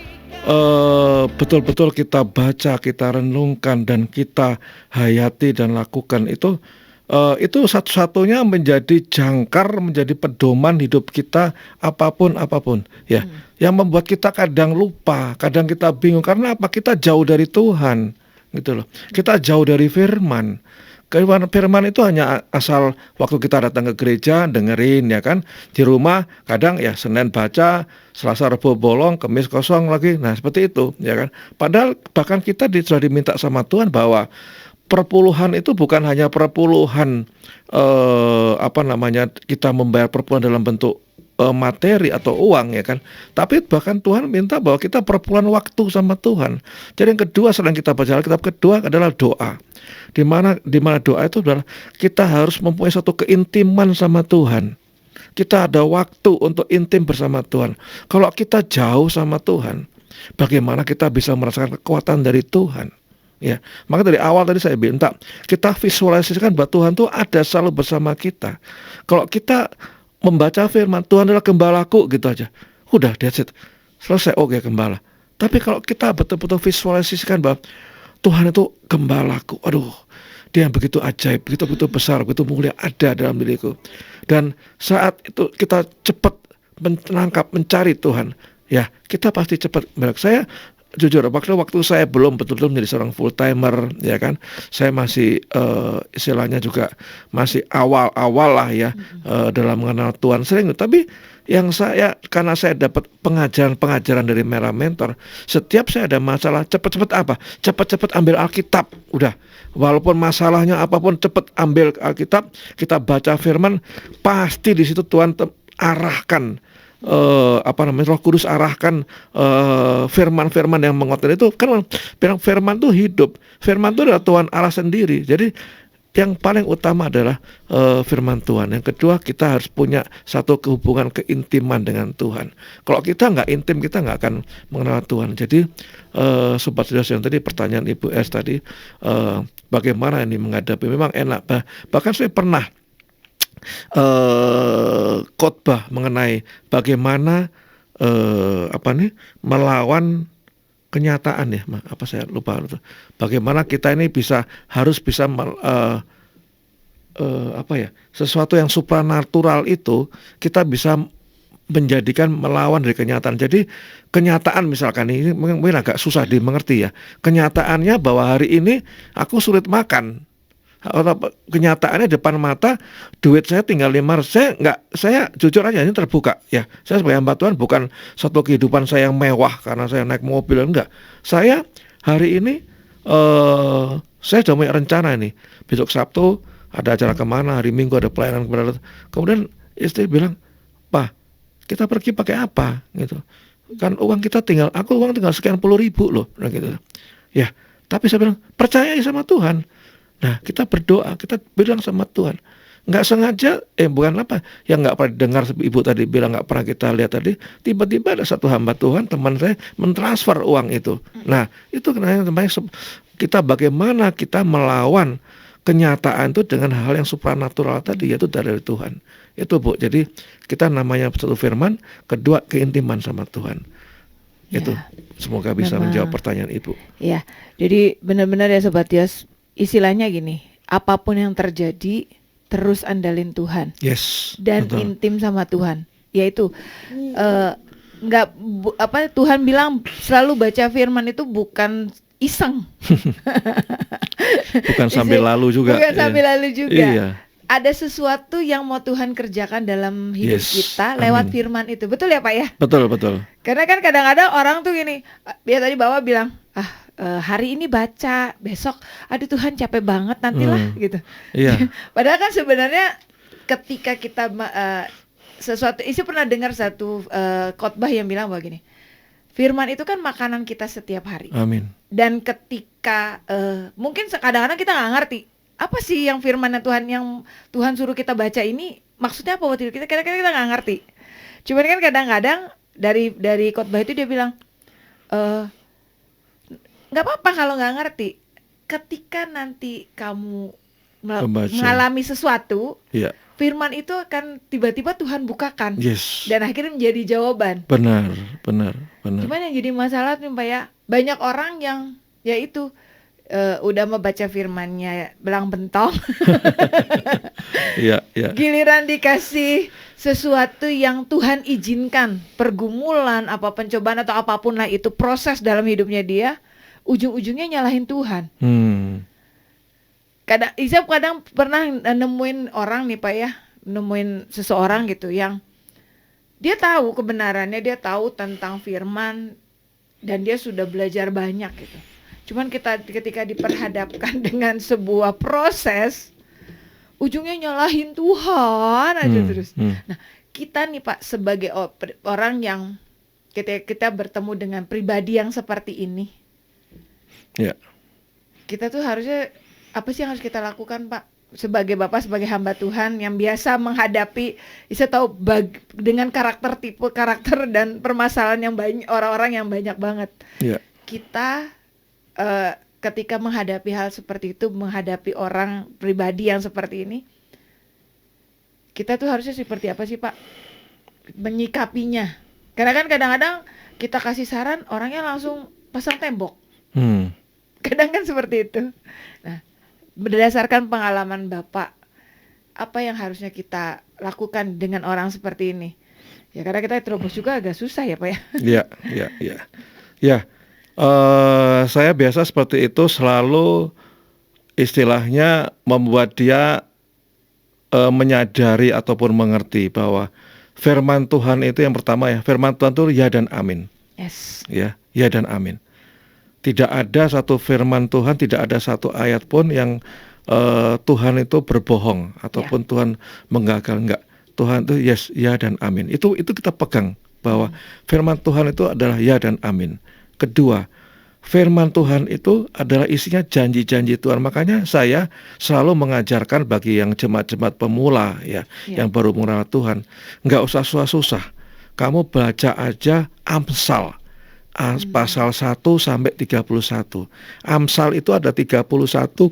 S2: betul-betul kita baca, kita renungkan dan kita hayati dan lakukan, itu satu-satunya menjadi jangkar, menjadi pedoman hidup kita apapun ya. Yang membuat kita kadang lupa, kadang kita bingung karena apa? Kita jauh dari Tuhan, gitu loh. Kita jauh dari firman. Firman itu hanya asal waktu kita datang ke gereja dengerin ya kan. Di rumah kadang ya Senin baca, Selasa Rabu bolong, Kamis kosong lagi. Nah, seperti itu ya kan. Padahal bahkan kita sudah diminta sama Tuhan bahwa perpuluhan itu bukan hanya perpuluhan kita membayar perpuluhan dalam bentuk materi atau uang ya kan. Tapi bahkan Tuhan minta bahwa kita perpuluhan waktu sama Tuhan. Jadi yang kedua selain kita baca Alkitab, kedua adalah doa. Di mana doa itu adalah kita harus mempunyai satu keintiman sama Tuhan. Kita ada waktu untuk intim bersama Tuhan. Kalau kita jauh sama Tuhan, bagaimana kita bisa merasakan kekuatan dari Tuhan? Ya, maka dari awal tadi saya minta kita visualisasikan bahwa Tuhan tuh ada selalu bersama kita. Kalau kita membaca firman Tuhan adalah gembalaku gitu aja, udah that's it, selesai. Oke, gembala. Tapi kalau kita betul-betul visualisasikan bahwa Tuhan itu gembalaku, aduh, dia yang begitu ajaib, begitu besar, begitu mulia ada dalam diriku. Dan saat itu kita cepat menangkap, mencari Tuhan, ya kita pasti cepat. Saya jujur, waktu saya belum betul-betul menjadi seorang full timer, ya kan, saya masih istilahnya juga masih awal-awal lah ya, dalam mengenal Tuhan sering. Tapi yang karena saya dapat pengajaran dari Merah Mentor, setiap saya ada masalah, cepat-cepat ambil Alkitab, udah, walaupun masalahnya apapun, cepat ambil Alkitab, kita baca firman, pasti di situ Tuhan arahkan, Roh Kudus arahkan firman-firman yang menguatkan. Itu kan bilang firman itu hidup, firman itu adalah Tuhan Allah sendiri. Jadi yang paling utama adalah firman Tuhan. Yang kedua, kita harus punya satu kehubungan keintiman dengan Tuhan. Kalau kita nggak intim, kita nggak akan mengenal Tuhan. Jadi Sobat Sidos yang tadi, pertanyaan Ibu S tadi, bagaimana ini menghadapi, memang enak. Bahkan saya pernah khotbah mengenai bagaimana melawan kenyataan, ya, saya lupa itu. Bagaimana kita ini harus bisa sesuatu yang supranatural itu kita bisa menjadikan melawan dari kenyataan. Jadi kenyataan misalkan ini mungkin agak susah dimengerti ya. Kenyataannya bahwa hari ini aku sulit makan. Kenyataannya depan mata duit saya tinggal 500. Saya jujur aja ini terbuka ya. Saya sebagai hamba Tuhan bukan satu kehidupan saya yang mewah karena saya naik mobil, enggak. Saya hari ini saya sudah punya rencana nih. Besok Sabtu ada acara kemana, hari Minggu ada pelayanan kemana. Kemudian istri bilang, "Pak, kita pergi pakai apa?" gitu. Kan uang tinggal sekian puluh ribu loh, gitu. Ya, tapi saya bilang percaya sama Tuhan. Nah, kita berdoa, kita bilang sama Tuhan. Nggak sengaja, bukan apa, yang nggak pernah dengar Ibu tadi bilang, nggak pernah kita lihat tadi, tiba-tiba ada satu hamba Tuhan, teman saya, mentransfer uang itu. Nah, itu namanya kita bagaimana kita melawan kenyataan itu dengan hal yang supranatural tadi, yaitu dari Tuhan. Itu Bu, jadi kita namanya satu firman, kedua keintiman sama Tuhan. Itu, semoga bisa menjawab pertanyaan Ibu.
S1: Ya, jadi benar-benar ya Sobat Yos, istilahnya gini, apapun yang terjadi terus andalin Tuhan.
S2: Yes.
S1: Dan
S2: betul.
S1: intim sama Tuhan. Yaitu Tuhan bilang selalu baca firman itu bukan iseng.
S2: Bukan sambil lalu juga.
S1: Bukan sambil lalu juga.
S2: Iya.
S1: Ada sesuatu yang mau Tuhan kerjakan dalam hidup kita lewat firman itu. Betul ya Pak ya?
S2: Betul.
S1: Karena kan kadang-kadang orang tuh gini, dia tadi Bapak bilang, hari ini baca, besok aduh Tuhan capek banget nantilah gitu.
S2: Iya.
S1: Padahal kan sebenarnya ketika kita saya pernah dengar satu khotbah yang bilang bahwa gini, firman itu kan makanan kita setiap hari.
S2: Amin.
S1: Dan ketika mungkin kadang-kadang kita nggak ngerti apa sih yang firman yang Tuhan suruh kita baca ini maksudnya apa buat diri kita, kadang-kadang kita nggak ngerti. Cuman kan kadang-kadang dari khotbah itu dia bilang nggak apa-apa kalau nggak ngerti. Ketika nanti kamu mengalami sesuatu, firman itu akan tiba-tiba Tuhan bukakan, dan akhirnya menjadi jawaban.
S2: Benar.
S1: Cuman yang jadi masalah nih Pak ya, banyak orang yang yaitu udah membaca firmannya belang bentong, giliran dikasih sesuatu yang Tuhan izinkan, pergumulan, pencobaan atau apapun lah itu proses dalam hidupnya dia, ujung-ujungnya nyalahin Tuhan. Kadang pernah nemuin orang nih Pak ya, nemuin seseorang gitu yang dia tahu kebenarannya, dia tahu tentang firman dan dia sudah belajar banyak gitu. Cuman ketika diperhadapkan dengan sebuah proses, ujungnya nyalahin Tuhan aja terus. Nah, kita nih Pak sebagai orang yang kita bertemu dengan pribadi yang seperti ini, kita tuh harusnya apa sih yang harus kita lakukan Pak? Sebagai Bapak, sebagai hamba Tuhan yang biasa menghadapi, saya tahu dengan tipe karakter dan permasalahan yang banyak, orang-orang yang banyak banget. Kita ketika menghadapi hal seperti itu, menghadapi orang pribadi yang seperti ini, kita tuh harusnya seperti apa sih Pak menyikapinya? Karena kan kadang-kadang kita kasih saran, orangnya langsung pasang tembok. Kadang kan seperti itu. Nah, berdasarkan pengalaman Bapak, apa yang harusnya kita lakukan dengan orang seperti ini? Ya karena kita terobos juga agak susah ya Pak ya.
S2: Ya, saya biasa seperti itu, selalu istilahnya membuat dia menyadari ataupun mengerti bahwa firman Tuhan itu yang pertama ya, firman Tuhan itu ya dan amin.
S1: Yes.
S2: Ya dan amin. Tidak ada satu firman Tuhan, tidak ada satu ayat pun yang Tuhan itu berbohong ataupun Tuhan menggagal, enggak. Tuhan itu yes, ya dan amin. Itu kita pegang bahwa firman Tuhan itu adalah ya dan amin. Kedua, firman Tuhan itu adalah isinya janji-janji Tuhan. Makanya saya selalu mengajarkan bagi yang jemaat-jemaat pemula yang baru mengenal Tuhan, enggak usah susah-susah. Kamu baca aja Amsal pasal 1 sampai 31. Amsal itu ada 31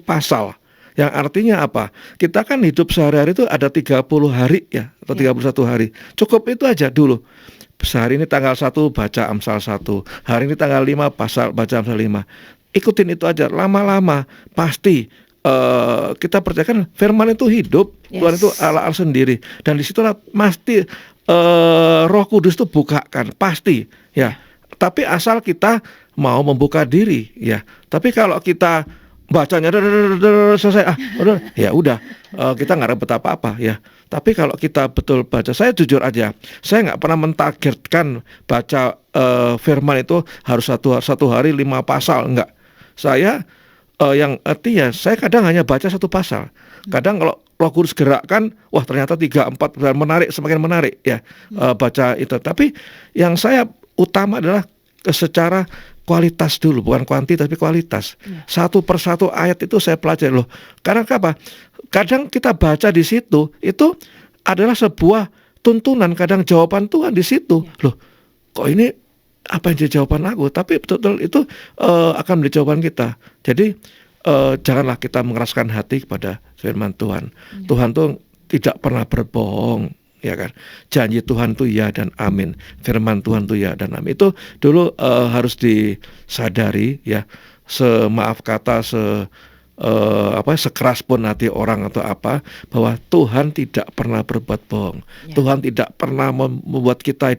S2: pasal. Yang artinya apa? Kita kan hidup sehari-hari itu ada 30 hari ya, atau 31 hari. Cukup itu aja dulu. Sehari ini tanggal 1 baca Amsal 1, hari ini tanggal 5 baca Amsal 5. Ikutin itu aja, lama-lama pasti kita percayakan firman itu hidup. Tuhan itu Allah sendiri, dan di situ pasti Roh Kudus itu bukakan, pasti ya. Tapi asal kita mau membuka diri ya. Tapi kalau kita bacanya selesai ya udah, kita nggak ribet apa-apa ya. Tapi kalau kita betul baca, saya jujur aja, saya nggak pernah mentargetkan baca firman itu harus satu hari 5 pasal, enggak. Saya yang artinya saya kadang hanya baca 1 pasal. Kadang kalau Roh Kudus gerakkan, wah ternyata 3, 4 menarik, semakin menarik ya baca itu. Tapi yang saya utama adalah secara kualitas dulu, bukan kuantitas tapi kualitas. Satu persatu ayat itu saya pelajari loh. Karena apa? Kadang kita baca di situ itu adalah sebuah tuntunan, kadang jawaban Tuhan di situ. Loh, kok ini apa yang jadi jawaban aku? Tapi betul-betul itu akan menjadi jawaban kita. Jadi janganlah kita mengeraskan hati kepada firman Tuhan. Tuhan tuh tidak pernah berbohong. Ya kan, janji Tuhan itu ya dan amin, firman Tuhan itu ya dan amin. Itu dulu harus disadari ya. Semaaf kata, sekeras pun hati orang atau apa, bahwa Tuhan tidak pernah berbuat bohong. Tuhan tidak pernah membuat kita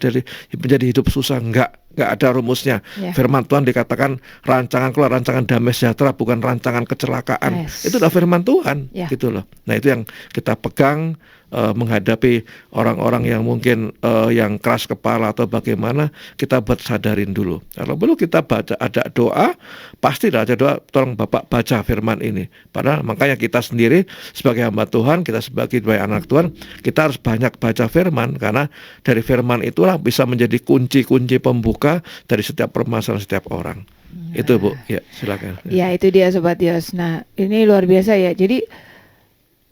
S2: menjadi hidup susah, enggak ada rumusnya. Firman Tuhan dikatakan rancangan keluar, rancangan damai sejahtera, bukan rancangan kecelakaan. Itu adalah firman Tuhan gitu loh. Nah itu yang kita pegang menghadapi orang-orang yang mungkin yang keras kepala atau bagaimana, kita buat sadarin dulu. Kalau perlu kita baca, ada doa, pasti ada doa, tolong Bapak baca firman ini. Padahal makanya kita sendiri sebagai hamba Tuhan, kita sebagai anak Tuhan, kita harus banyak baca firman, karena dari firman itulah bisa menjadi kunci-kunci pembuka dari setiap permasalahan setiap orang. Itu Bu, ya silakan.
S1: Ya itu dia Sobat Yos. Nah ini luar biasa ya. Jadi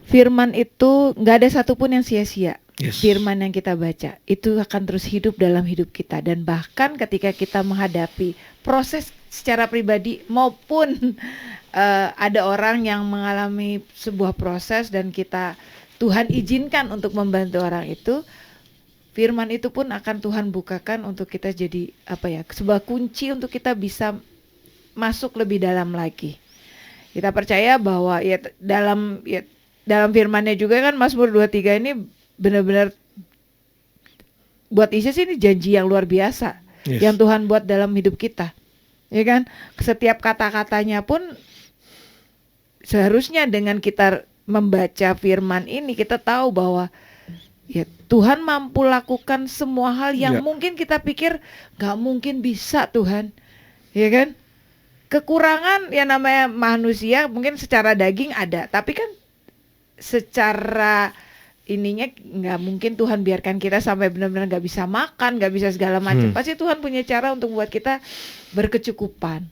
S1: firman itu nggak ada satupun yang sia-sia. Firman yang kita baca itu akan terus hidup dalam hidup kita. Dan bahkan ketika kita menghadapi proses secara pribadi maupun ada orang yang mengalami sebuah proses dan Tuhan izinkan untuk membantu orang itu, firman itu pun akan Tuhan bukakan untuk kita jadi sebuah kunci untuk kita bisa masuk lebih dalam lagi. Kita percaya bahwa dalam firman-Nya juga kan Mazmur 23 ini benar-benar buat Isis ini janji yang luar biasa yang Tuhan buat dalam hidup kita. Ya kan? Setiap kata-katanya pun seharusnya dengan kita membaca firman ini kita tahu bahwa Tuhan mampu lakukan semua hal yang mungkin kita pikir gak mungkin bisa Tuhan. Ya kan? Kekurangan yang namanya manusia mungkin secara daging ada, tapi kan secara ininya nggak mungkin Tuhan biarkan kita sampai benar-benar nggak bisa makan, nggak bisa segala macam. Pasti Tuhan punya cara untuk buat kita berkecukupan.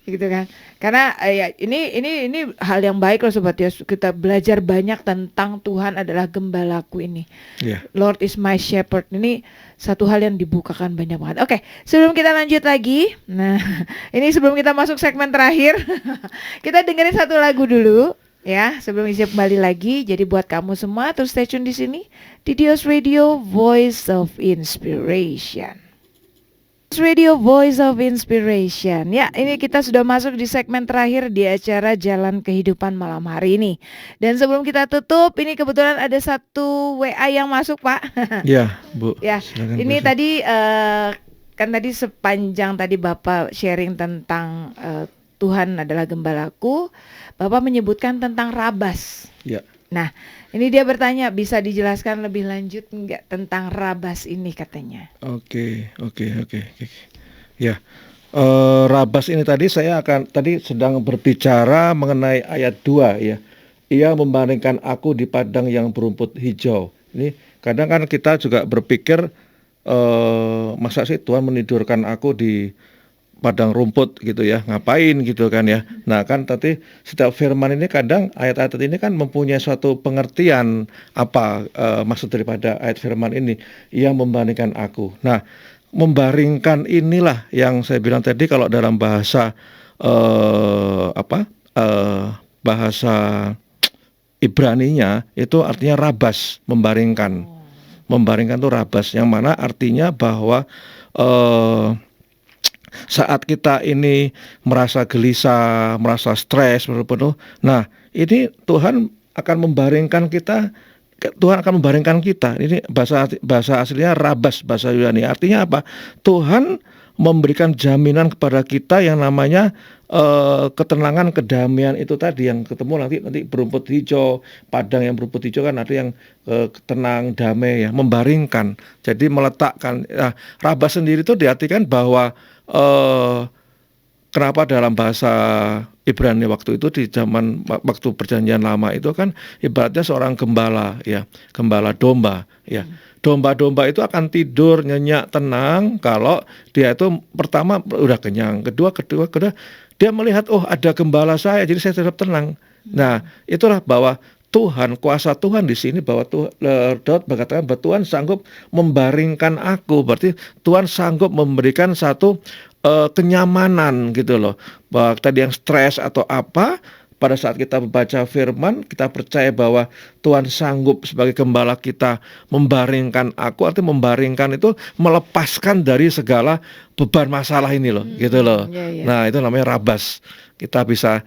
S1: gitu kan. Karena ya ini hal yang baik loh Sobat Yos. Kita belajar banyak tentang Tuhan adalah gembalaku ini.
S2: Ya.
S1: Lord is my shepherd. Ini satu hal yang dibukakan banyak banget. Oke, sebelum kita lanjut lagi. Nah, ini sebelum kita masuk segmen terakhir, kita dengerin satu lagu dulu ya, sebelum Izzy kembali lagi. Jadi buat kamu semua terus stay tune di sini di Dios Radio Voice of Inspiration. Radio Voice of Inspiration. Ya, ini kita sudah masuk di segmen terakhir di acara Jalan Kehidupan malam hari ini. Dan sebelum kita tutup, ini kebetulan ada satu WA yang masuk, Pak.
S2: Ya, Bu.
S1: Ya,
S2: Silakan,
S1: ini
S2: Bu.
S1: tadi kan tadi sepanjang tadi Bapak sharing tentang Tuhan adalah gembalaku, Bapak menyebutkan tentang Rabas.
S2: Ya.
S1: Nah, ini dia bertanya, bisa dijelaskan lebih lanjut enggak tentang Rabas ini katanya?
S2: Oke. Ya, Rabas ini tadi saya tadi sedang berbicara mengenai ayat 2 ya. Ia membandingkan aku di padang yang berumput hijau. Ini kadang kan kita juga berpikir masa sih Tuhan menidurkan aku di padang rumput gitu ya, ngapain gitu kan ya. Nah kan tadi setiap firman ini kadang ayat-ayat ini kan mempunyai suatu pengertian apa maksud daripada ayat firman ini, yang membandingkan aku. Nah, membaringkan inilah yang saya bilang tadi, kalau dalam bahasa bahasa Ibraninya itu artinya rabas, membaringkan. Membaringkan itu rabas, yang mana artinya bahwa saat kita ini merasa gelisah, merasa stres, penuh. Nah, ini Tuhan akan membaringkan kita. Tuhan akan membaringkan kita. Ini bahasa aslinya rabas, bahasa Yunani. Artinya apa? Tuhan memberikan jaminan kepada kita yang namanya ketenangan, kedamaian itu tadi yang ketemu nanti berumput hijau, padang yang berumput hijau kan nanti yang tenang, damai ya, membaringkan. Jadi meletakkan. Nah, rabas sendiri itu diartikan bahwa kenapa dalam bahasa Ibrani waktu itu di zaman waktu perjanjian lama itu kan ibaratnya seorang gembala ya, gembala domba ya. Domba-domba itu akan tidur nyenyak tenang kalau dia itu pertama udah kenyang, kedua dia melihat ada gembala saya, jadi saya tetap tenang. Nah, itulah bahwa Tuhan, kuasa Tuhan di sini, bahwa Daud mengatakan bahwa Tuhan sanggup membaringkan aku, berarti Tuhan sanggup memberikan satu kenyamanan gitu loh. Bahwa tadi yang stres atau apa, pada saat kita membaca firman, kita percaya bahwa Tuhan sanggup sebagai gembala kita membaringkan aku. Artinya membaringkan itu melepaskan dari segala beban masalah ini loh, gitu loh. Nah, itu namanya rabas. Kita bisa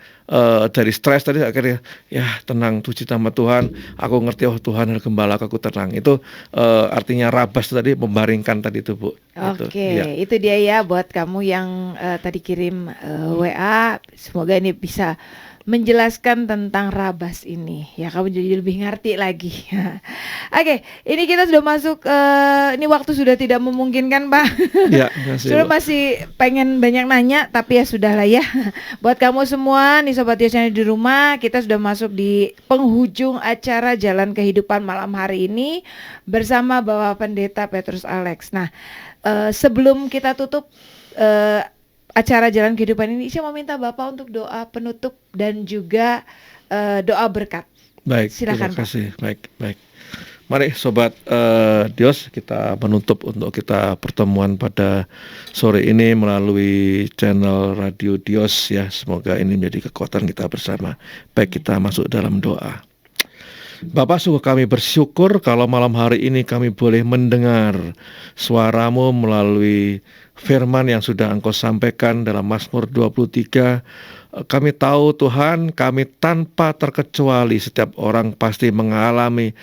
S2: dari stres tadi akhirnya ya tenang, puji nama Tuhan, aku ngerti Tuhan adalah gembala aku, tenang. Itu artinya rabas tadi, membaringkan tadi itu, Bu.
S1: Oke, itu dia ya buat kamu yang tadi kirim WA. Semoga ini bisa menjelaskan tentang rabas ini ya, kamu jadi lebih ngerti lagi. Oke, ini kita sudah masuk ini waktu sudah tidak memungkinkan, Pak. Ya, sudah masih pengen banyak nanya, tapi ya sudahlah ya. Buat kamu semua nih Sobat Yos yang di rumah, kita sudah masuk di penghujung acara Jalan Kehidupan malam hari ini bersama Bapak Pendeta Petrus Alex. Nah, sebelum kita tutup acara Jalan Kehidupan ini, saya mau minta Bapak untuk doa penutup dan juga doa berkat.
S2: Baik, silakan, terima kasih. Baik. Mari Sobat Dios, kita menutup untuk kita pertemuan pada sore ini melalui channel Radio Dios ya. Semoga ini menjadi kekuatan kita bersama. Baik, kita masuk dalam doa. Bapak, sungguh kami bersyukur kalau malam hari ini kami boleh mendengar suara-Mu melalui firman yang sudah Engkau sampaikan dalam Mazmur 23. Kami tahu Tuhan, kami tanpa terkecuali setiap orang pasti mengalami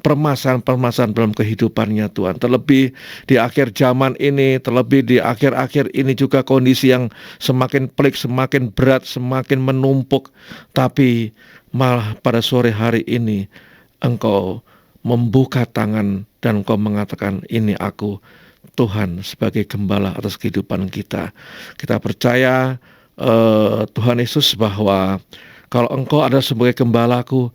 S2: permasalahan-permasalahan dalam kehidupannya Tuhan. Terlebih di akhir zaman ini, terlebih di akhir-akhir ini juga kondisi yang semakin pelik, semakin berat, semakin menumpuk. Tapi malah pada sore hari ini Engkau membuka tangan dan Engkau mengatakan, ini aku Tuhan sebagai gembala atas kehidupan kita. Kita percaya Tuhan Yesus bahwa kalau Engkau adalah sebagai gembalaku,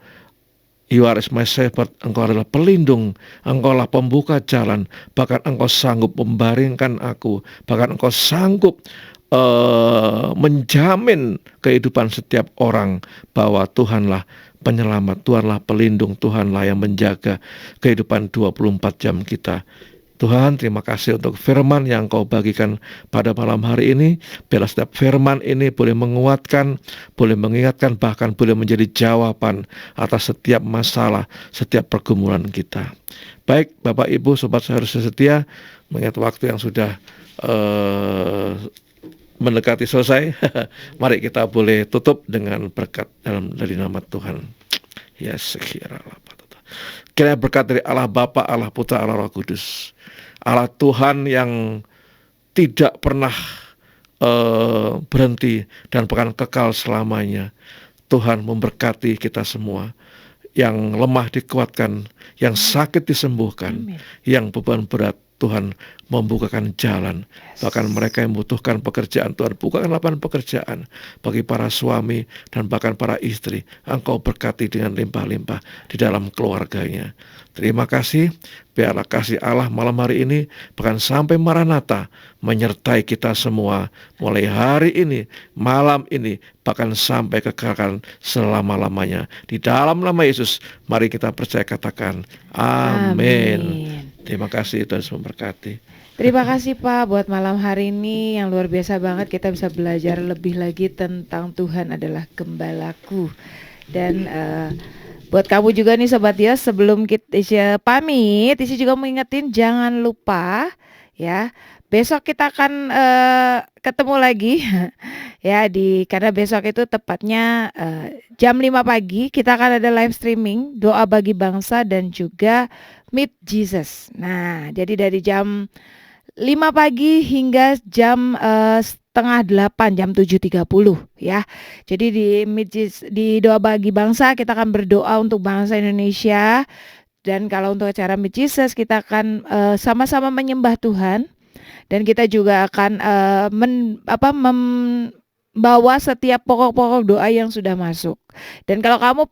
S2: You are my shepherd, Engkau adalah pelindung, Engkau adalah pembuka jalan, bahkan Engkau sanggup membaringkan aku, bahkan Engkau sanggup menjamin kehidupan setiap orang bahwa Tuhanlah penyelamat, Tuhanlah pelindung, Tuhanlah yang menjaga kehidupan 24 jam kita. Tuhan, terima kasih untuk firman yang Kau bagikan pada malam hari ini. Biarlah setiap firman ini boleh menguatkan, boleh mengingatkan, bahkan boleh menjadi jawaban atas setiap masalah, setiap pergumulan kita. Baik, Bapak Ibu, Sobat Seharusnya Setia, mengingat waktu yang sudah mendekati selesai, mari kita boleh tutup dengan berkat dari nama Tuhan. Ya, sekiranya kiranya berkat dari Allah Bapa, Allah Putra, Allah Roh Kudus, Allah Tuhan yang tidak pernah berhenti dan bahkan kekal selamanya. Tuhan memberkati kita semua. Yang lemah dikuatkan, yang sakit disembuhkan, yang beban berat Tuhan membukakan jalan. Bahkan mereka yang membutuhkan pekerjaan, Tuhan bukakan lapangan pekerjaan bagi para suami dan bahkan para istri. Engkau berkati dengan limpah-limpah di dalam keluarganya. Terima kasih. Biarlah kasih Allah malam hari ini bahkan sampai Maranatha menyertai kita semua mulai hari ini, malam ini, bahkan sampai kekekalan selama-lamanya. Di dalam nama Yesus, mari kita percaya, katakan amin. Terima kasih, Tuhan memberkati.
S1: Terima kasih Pak buat malam hari ini yang luar biasa banget, kita bisa belajar lebih lagi tentang Tuhan adalah gembalaku. Dan buat kamu juga nih Sobat Yos, sebelum kita pamit, Isi juga mau ingetin jangan lupa ya, besok kita akan ketemu lagi ya, karena besok itu tepatnya jam 5 pagi kita akan ada live streaming doa bagi bangsa dan juga Meet Jesus. Nah, jadi dari jam 5 pagi hingga jam setengah 8, jam 7.30 ya. Jadi di doa bagi bangsa kita akan berdoa untuk bangsa Indonesia, dan kalau untuk acara Meet Jesus kita akan sama-sama menyembah Tuhan, dan kita juga akan membawa setiap pokok-pokok doa yang sudah masuk. Dan kalau kamu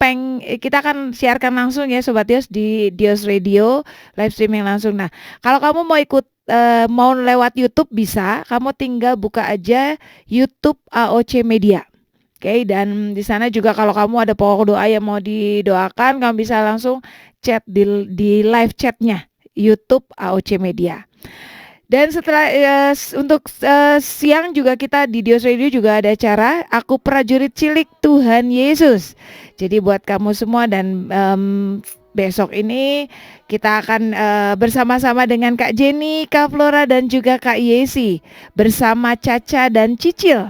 S1: kita akan siarkan langsung ya Sobat Dios di Dios Radio live streaming langsung. Nah, kalau kamu mau ikut mau lewat YouTube bisa, kamu tinggal buka aja YouTube AOC Media. Oke, dan di sana juga kalau kamu ada pokok doa yang mau didoakan, kamu bisa langsung chat di live chatnya YouTube AOC Media. Dan setelah untuk siang juga kita di Dios Radio juga ada acara Aku Prajurit Cilik Tuhan Yesus. Jadi buat kamu semua, dan besok ini kita akan bersama-sama dengan Kak Jenny, Kak Flora dan juga Kak Yesi bersama Caca dan Cicil.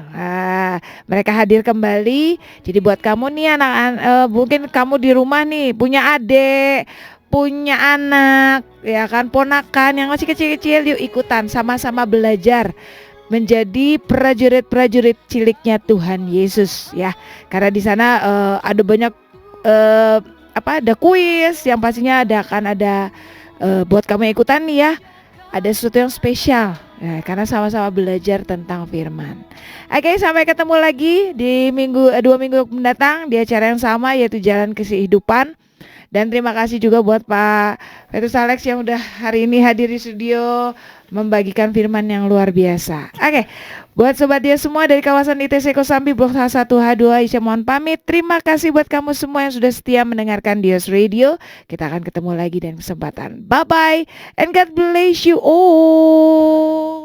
S1: Mereka hadir kembali. Jadi buat kamu nih anak-anak, mungkin kamu di rumah nih punya adik, punya anak, ya kan, ponakan yang masih kecil-kecil, yuk ikutan sama-sama belajar menjadi prajurit-prajurit ciliknya Tuhan Yesus ya. Karena di sana ada banyak ada kuis yang pastinya akan ada buat kamu yang ikutan nih ya. Ada sesuatu yang spesial ya, karena sama-sama belajar tentang firman. Oke, sampai ketemu lagi di 2 minggu mendatang di acara yang sama, yaitu Jalan Kehidupan. Dan terima kasih juga buat Pak Petrus Alex yang udah hari ini hadir di studio membagikan firman yang luar biasa. Oke, buat Sobat Dia semua dari kawasan ITC Kosambi Blok 1H2, Isya mohon pamit. Terima kasih buat kamu semua yang sudah setia mendengarkan Dios Radio. Kita akan ketemu lagi dan kesempatan. Bye-bye and God bless you all.